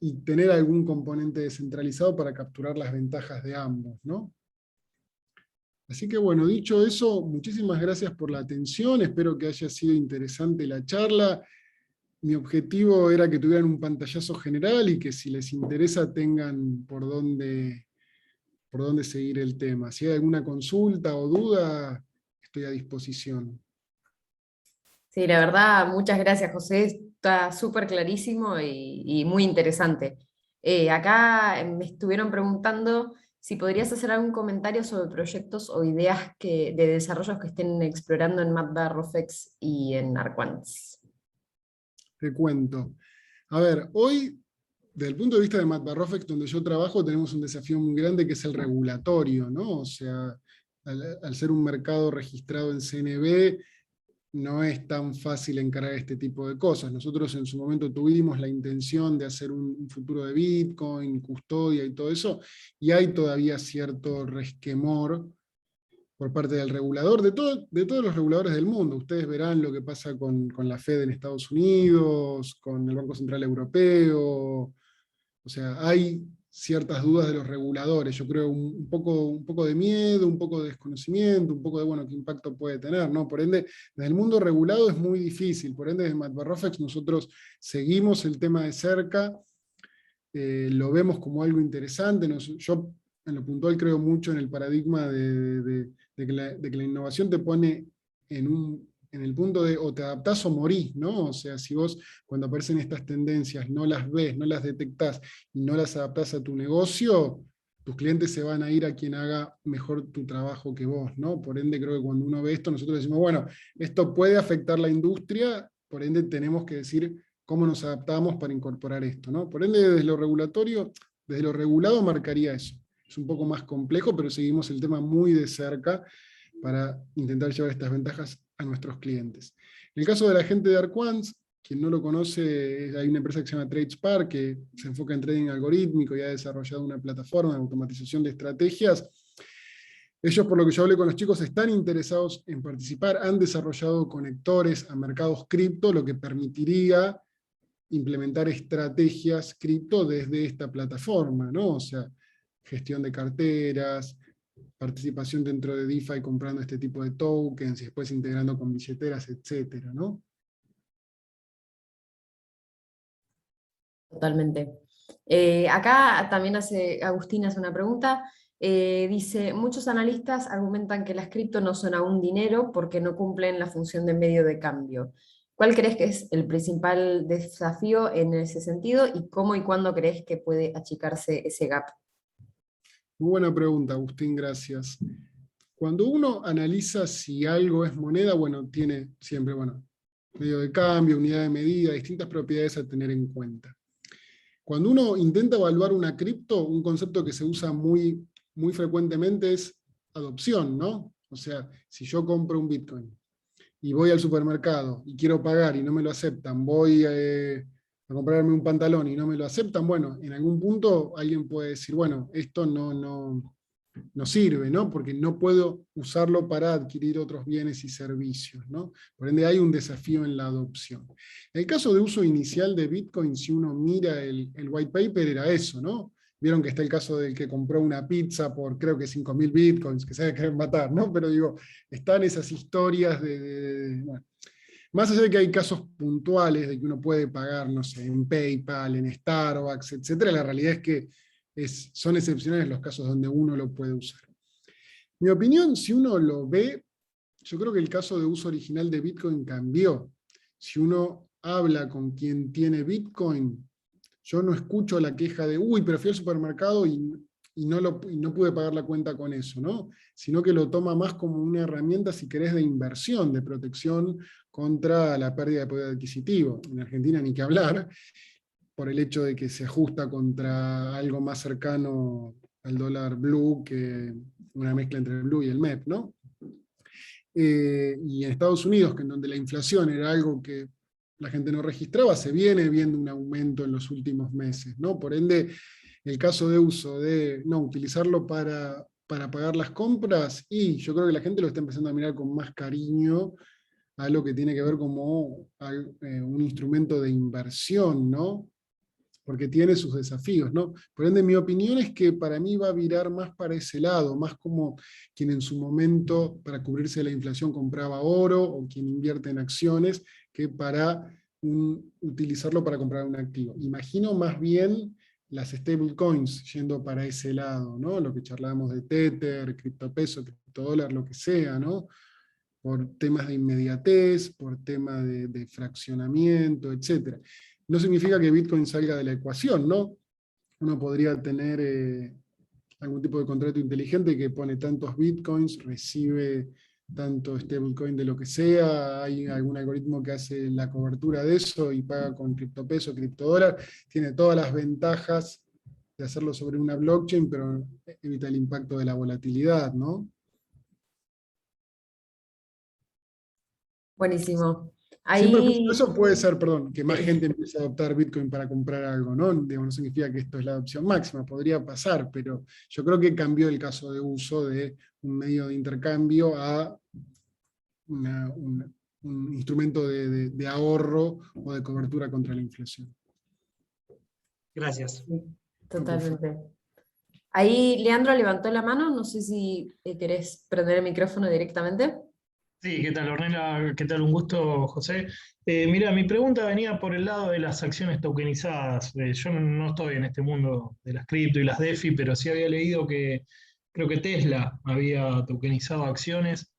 A: y tener algún componente descentralizado para capturar las ventajas de ambos, ¿no? Así que bueno, dicho eso, muchísimas gracias por la atención, espero que haya sido interesante la charla. Mi objetivo era que tuvieran un pantallazo general y que si les interesa tengan por dónde seguir el tema. Si hay alguna consulta o duda, estoy a disposición.
B: Sí, la verdad, muchas gracias, José. Está súper clarísimo y muy interesante. Acá me estuvieron preguntando si podrías hacer algún comentario sobre proyectos o ideas de desarrollos que estén explorando en Math/Rofex y en Arquants.
A: Te cuento. A ver, hoy, desde el punto de vista de Math/Rofex, donde yo trabajo, tenemos un desafío muy grande que es el regulatorio, ¿no? O sea, al ser un mercado registrado en CNB, no es tan fácil encarar este tipo de cosas. Nosotros en su momento tuvimos la intención de hacer un futuro de Bitcoin, custodia y todo eso, y hay todavía cierto resquemor por parte del regulador, de todos los reguladores del mundo. Ustedes verán lo que pasa con la Fed en Estados Unidos, con el Banco Central Europeo. O sea, hay ciertas dudas de los reguladores. Yo creo un poco de miedo, un poco de desconocimiento, un poco de, bueno, qué impacto puede tener, ¿no? Por ende, desde el mundo regulado es muy difícil. Por ende, desde Math4Rofex nosotros seguimos el tema de cerca, lo vemos como algo interesante. Yo, en lo puntual, creo mucho en el paradigma de que la innovación te pone en el punto de o te adaptás o morís, ¿no? O sea, si vos cuando aparecen estas tendencias no las ves, no las detectás y no las adaptás a tu negocio, tus clientes se van a ir a quien haga mejor tu trabajo que vos, ¿no? Por ende, creo que cuando uno ve esto, nosotros decimos, bueno, esto puede afectar la industria, por ende tenemos que decir cómo nos adaptamos para incorporar esto, ¿no? Por ende, desde lo regulatorio, desde lo regulado marcaría eso. Es un poco más complejo, pero seguimos el tema muy de cerca para intentar llevar estas ventajas a nuestros clientes. En el caso de la gente de Arquants, quien no lo conoce, hay una empresa que se llama TradeSpark, que se enfoca en trading algorítmico y ha desarrollado una plataforma de automatización de estrategias. Ellos, por lo que yo hablé con los chicos, están interesados en participar, han desarrollado conectores a mercados cripto, lo que permitiría implementar estrategias cripto desde esta plataforma, ¿no? O sea, gestión de carteras, participación dentro de DeFi comprando este tipo de tokens y después integrando con billeteras, etcétera, ¿no?
B: Totalmente. Acá también Agustín hace una pregunta. Dice, muchos analistas argumentan que las cripto no son aún dinero porque no cumplen la función de medio de cambio. ¿Cuál crees que es el principal desafío en ese sentido y cómo y cuándo crees que puede achicarse ese gap?
A: Muy buena pregunta, Agustín, gracias. Cuando uno analiza si algo es moneda, bueno, tiene siempre, bueno, medio de cambio, unidad de medida, distintas propiedades a tener en cuenta. Cuando uno intenta evaluar una cripto, un concepto que se usa muy frecuentemente es adopción, ¿no? O sea, si yo compro un Bitcoin y voy al supermercado y quiero pagar y no me lo aceptan, voy a comprarme un pantalón y no me lo aceptan, bueno, en algún punto alguien puede decir, bueno, esto no sirve, ¿no? Porque no puedo usarlo para adquirir otros bienes y servicios, ¿no? Por ende hay un desafío en la adopción. En el caso de uso inicial de Bitcoin, si uno mira el white paper, era eso, ¿no? Vieron que está el caso del que compró una pizza por creo que 5.000 Bitcoins, que se debe querer matar, ¿no? Pero digo, están esas historias bueno, más allá de que hay casos puntuales de que uno puede pagar, no sé, en PayPal, en Starbucks, etcétera, la realidad es que son excepcionales los casos donde uno lo puede usar. Mi opinión, si uno lo ve, yo creo que el caso de uso original de Bitcoin cambió. Si uno habla con quien tiene Bitcoin, yo no escucho la queja de, uy, pero fui al supermercado y no pude pagar la cuenta con eso, ¿no? Sino que lo toma más como una herramienta, si querés, de inversión, de protección contra la pérdida de poder adquisitivo. En Argentina ni que hablar, por el hecho de que se ajusta contra algo más cercano al dólar blue, que una mezcla entre el blue y el MEP, ¿no? Y en Estados Unidos, que en donde la inflación era algo que la gente no registraba, se viene viendo un aumento en los últimos meses, ¿no? Por ende, el caso de uso de no utilizarlo para pagar las compras, y yo creo que la gente lo está empezando a mirar con más cariño a lo que tiene que ver como un instrumento de inversión, ¿no? Porque tiene sus desafíos, ¿no? Por ende, mi opinión es que para mí va a virar más para ese lado, más como quien en su momento, para cubrirse de la inflación, compraba oro, o quien invierte en acciones, que para utilizarlo para comprar un activo. Imagino más bien las stablecoins yendo para ese lado, ¿no? Lo que charlábamos de Tether, criptopeso, criptodólar, lo que sea, ¿no? Por temas de inmediatez, por temas de fraccionamiento, etc. No significa que Bitcoin salga de la ecuación, ¿no? Uno podría tener algún tipo de contrato inteligente que pone tantos Bitcoins, recibe tanto stablecoin de lo que sea, hay algún algoritmo que hace la cobertura de eso y paga con criptopeso, criptodólar, tiene todas las ventajas de hacerlo sobre una blockchain, pero evita el impacto de la volatilidad, ¿no?
B: Buenísimo.
A: Siempre
B: Ahí,
A: eso puede ser, perdón, que más
B: sí.
A: gente empiece a adoptar Bitcoin para comprar algo, ¿no? Digamos, no significa que esto es la adopción máxima, podría pasar, pero yo creo que cambió el caso de uso de un medio de intercambio a un instrumento de ahorro o de cobertura contra la inflación.
C: Gracias.
B: totalmente. Ahí Leandro levantó la mano, no sé si querés prender el micrófono directamente.
C: Sí, ¿qué tal, Ornella? ¿Qué tal? Un gusto, José. Mira, mi pregunta venía por el lado de las acciones tokenizadas. Yo no estoy en este mundo de las cripto y las DeFi, pero sí había leído que creo que Tesla había tokenizado acciones.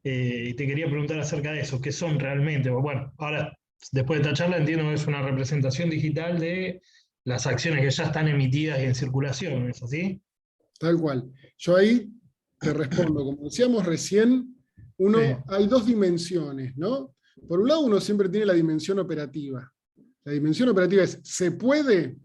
C: Y te quería preguntar acerca de eso, ¿qué son realmente? Bueno, ahora, después de esta charla, entiendo que es una representación digital de las acciones que ya están emitidas y en circulación, ¿es así?
A: Tal cual. Yo ahí te respondo, como decíamos recién,
C: Sí,
A: hay dos dimensiones, ¿no? Por un lado, uno siempre tiene la dimensión operativa. La dimensión operativa es, ¿se puede?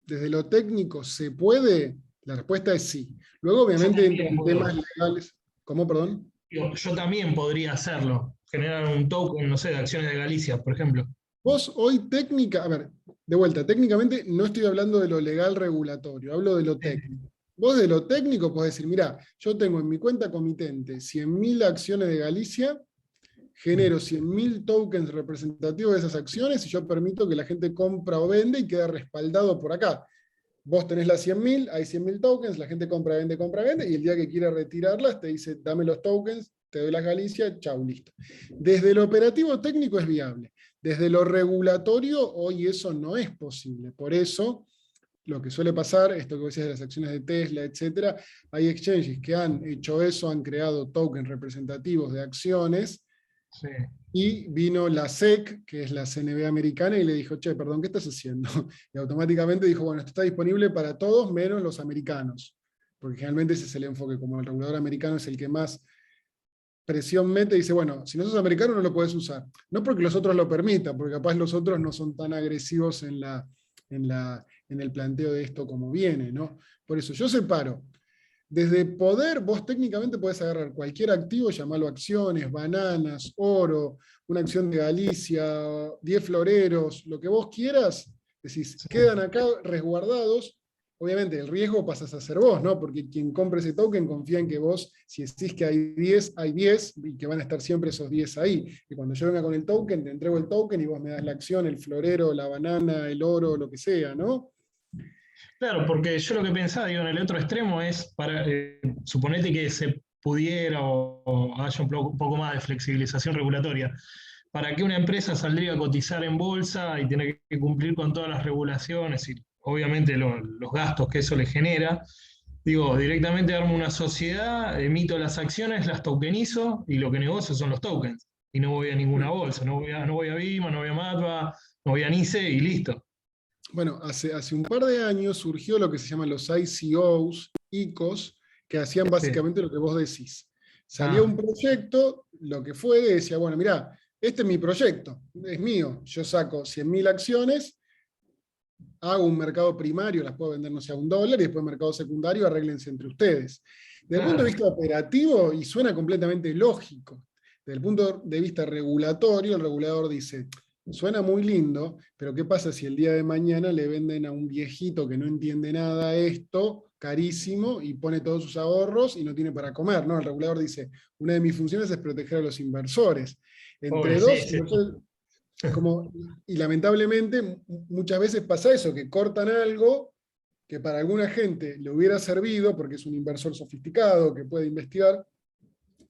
A: Desde lo técnico, ¿se puede? La respuesta es sí. Luego,
C: yo
A: obviamente,
C: también
A: entran
C: puedo.
A: temas legales. ¿Cómo, perdón?
C: Yo también podría hacerlo, generar un token, no sé, de acciones de Galicia, por ejemplo.
A: Vos hoy técnica, a ver, de vuelta, técnicamente no estoy hablando de lo legal regulatorio, hablo de lo
C: Sí,
A: técnico. Vos de lo técnico podés decir, mira, yo tengo en mi cuenta comitente 100.000 acciones de Galicia, genero 100.000 tokens representativos de esas acciones y yo permito que la gente compra o vende y queda respaldado por acá. Vos tenés las 100.000, hay 100.000 tokens, la gente compra, vende, y el día que quiera retirarlas te dice, dame los tokens, te doy las Galicia, chau, listo. Desde lo operativo técnico es viable. Desde lo regulatorio, hoy eso no es posible. Por eso, lo que suele pasar, esto que vos decías de las acciones de Tesla, etcétera, hay exchanges que han hecho eso, han creado tokens representativos de acciones,
C: sí.
A: y vino la SEC, que es la CNB americana, y le dijo, che, perdón, ¿qué estás haciendo? Y automáticamente dijo, bueno, esto está disponible para todos menos los americanos. Porque generalmente ese es el enfoque, como el regulador americano es el que más presión mete, y dice, bueno, si no sos americano no lo puedes usar. No porque los otros lo permitan, porque capaz los otros no son tan agresivos en el planteo de esto como viene, ¿no? Por eso yo separo. Desde poder, vos técnicamente podés agarrar cualquier activo, llamarlo acciones, bananas, oro, una acción de Galicia, 10 floreros, lo que vos quieras, decís,
C: Sí.
A: quedan acá resguardados. Obviamente el riesgo pasas a ser vos, ¿no? Porque quien compra ese token confía en que vos, si decís que hay 10 y que van a estar siempre esos 10 ahí. Y cuando yo venga con el token, te entrego el token y vos me das la acción, el florero, la banana, el oro, lo que sea, ¿no?
C: Claro, porque yo lo que pensaba, digo, en el otro extremo es para, suponete que se pudiera o haya un poco más de flexibilización regulatoria. ¿Para qué una empresa saldría a cotizar en bolsa y tiene que cumplir con todas las regulaciones y obviamente los gastos que eso le genera? Digo, directamente armo una sociedad, emito las acciones, las tokenizo y lo que negocio son los tokens. Y no voy a ninguna bolsa, no voy a Bima, no voy a Matva, no voy a NICE y listo.
A: Bueno, hace un par de años surgió lo que se llaman los ICOs, ICOs, que hacían
C: Sí.
A: básicamente lo que vos decís. Salía
C: Ah,
A: un proyecto, lo que fue, decía, bueno, mirá, este es mi proyecto, es mío, yo saco 100.000 acciones, hago un mercado primario, las puedo vender, no sé, a $1, y después mercado secundario, arréglense entre ustedes. Desde el punto de
C: claro.
A: vista operativo, y suena completamente lógico, desde el punto de vista regulatorio, el regulador dice, suena muy lindo, pero ¿qué pasa si el día de mañana le venden a un viejito que no entiende nada esto, carísimo, y pone todos sus ahorros y no tiene para comer? ¿No? El regulador dice, una de mis funciones es proteger a los inversores.
C: Obvio,
A: Entre
C: sí,
A: dos,
C: sí.
A: como, y lamentablemente muchas veces pasa eso, que cortan algo que para alguna gente le hubiera servido, porque es un inversor sofisticado que puede investigar,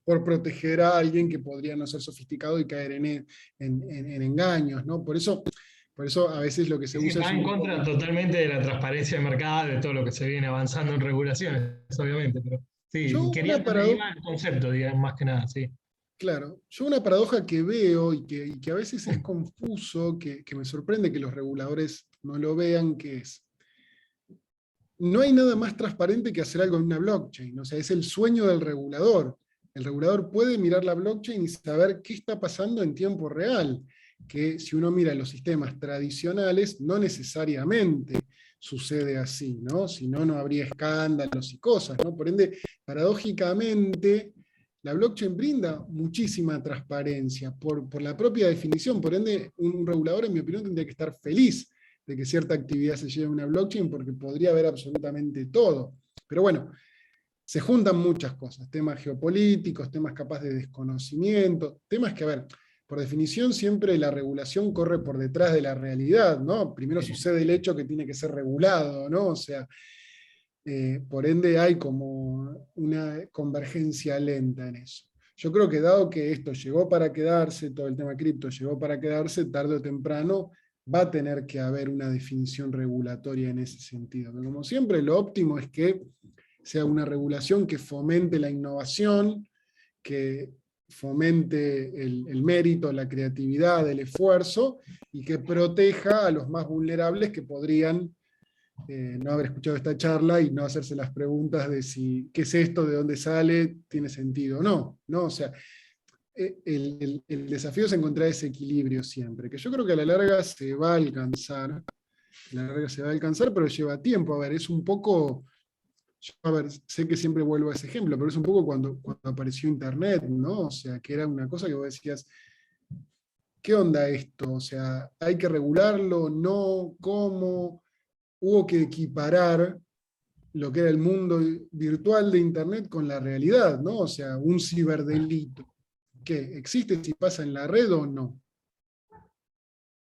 A: por proteger a alguien que podría no ser sofisticado y caer en engaños, ¿no? Por eso a veces lo que se
C: Sí, sí,
A: usa
C: va
A: es
C: en
A: un
C: contra
A: enfoque.
C: totalmente de la transparencia del mercado, de todo lo que se viene avanzando en regulaciones, obviamente, pero
A: Yo
C: sí, quería
A: una
C: entender,
A: paradoja,
C: iba el concepto, digamos, más que nada, sí.
A: claro, yo una paradoja que veo y que a veces es confuso, que me sorprende que los reguladores no lo vean, que es, no hay nada más transparente que hacer algo en una blockchain. O sea, es el sueño del regulador. El regulador puede mirar la blockchain y saber qué está pasando en tiempo real, que si uno mira los sistemas tradicionales, no necesariamente sucede así, ¿no? Si no, no habría escándalos y cosas, ¿no? Por ende, paradójicamente, la blockchain brinda muchísima transparencia por la propia definición. Por ende, un regulador, en mi opinión, tendría que estar feliz de que cierta actividad se lleve a una blockchain, porque podría haber absolutamente todo. Pero bueno, se juntan muchas cosas, temas geopolíticos, temas capaz de desconocimiento, temas que, a ver, por definición siempre la regulación corre por detrás de la realidad, ¿no? Primero sucede el hecho que tiene que ser regulado, ¿no? O sea, por ende hay como una convergencia lenta en eso. Yo creo que dado que esto llegó para quedarse, todo el tema cripto llegó para quedarse, tarde o temprano va a tener que haber una definición regulatoria en ese sentido. Pero como siempre, lo óptimo es que sea una regulación que fomente la innovación, que fomente el mérito, la creatividad, el esfuerzo, y que proteja a los más vulnerables que podrían no haber escuchado esta charla y no hacerse las preguntas de si qué es esto, de dónde sale, tiene sentido o no, ¿no? O sea, el desafío es encontrar ese equilibrio siempre, que yo creo que a la larga se va a alcanzar, pero lleva tiempo. A ver, es un poco, a ver, sé que siempre vuelvo a ese ejemplo, pero es un poco cuando apareció Internet, ¿no? O sea, que era una cosa que vos decías, ¿qué onda esto? O sea, ¿hay que regularlo? ¿No? ¿Cómo? Hubo que equiparar lo que era el mundo virtual de Internet con la realidad, ¿no? O sea, un ciberdelito. ¿Qué? ¿Existe si pasa en la red o no?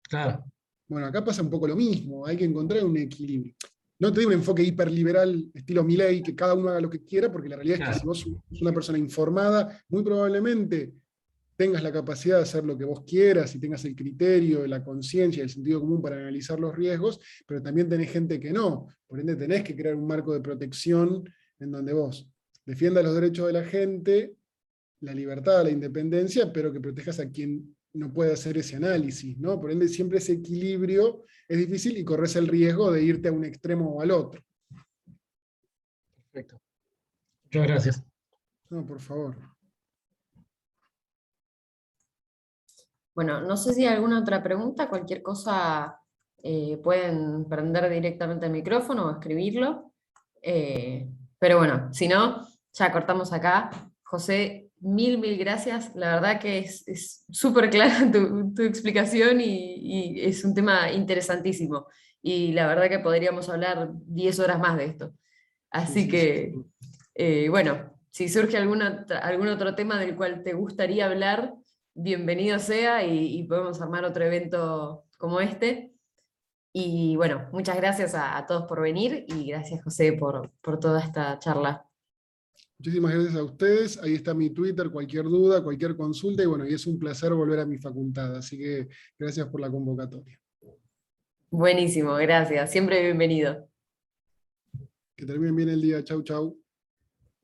C: Claro.
A: Bueno, acá pasa un poco lo mismo, hay que encontrar un equilibrio. No te digo un enfoque hiperliberal, estilo Milei, que cada uno haga lo que quiera, porque la realidad es que si vos sos una persona informada, muy probablemente tengas la capacidad de hacer lo que vos quieras y tengas el criterio, la conciencia, el sentido común para analizar los riesgos, pero también tenés gente que no. Por ende tenés que crear un marco de protección en donde vos defiendas los derechos de la gente, la libertad, la independencia, pero que protejas a quien no puede hacer ese análisis, ¿no? Por ende siempre ese equilibrio es difícil y corres el riesgo de irte a un extremo o al otro.
C: Perfecto. Muchas gracias.
A: No, por favor.
B: Bueno, no sé si hay alguna otra pregunta, cualquier cosa pueden prender directamente el micrófono o escribirlo. Pero bueno, si no, ya cortamos acá. José, mil gracias. La verdad que es súper clara tu explicación y es un tema interesantísimo. Y la verdad que podríamos hablar 10 horas más de esto. Así
A: Sí,
B: que,
A: sí.
B: bueno, si surge algún otro tema del cual te gustaría hablar, bienvenido sea y podemos armar otro evento como este. Y bueno, muchas gracias a todos por venir y gracias José por toda esta charla.
A: Muchísimas gracias a ustedes. Ahí está mi Twitter, cualquier duda, cualquier consulta, y bueno, y es un placer volver a mi facultad. Así que gracias por la convocatoria.
B: Buenísimo, gracias. Siempre bienvenido.
A: Que terminen bien el día. Chau, chau.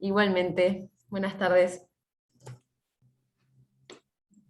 B: Igualmente, buenas tardes.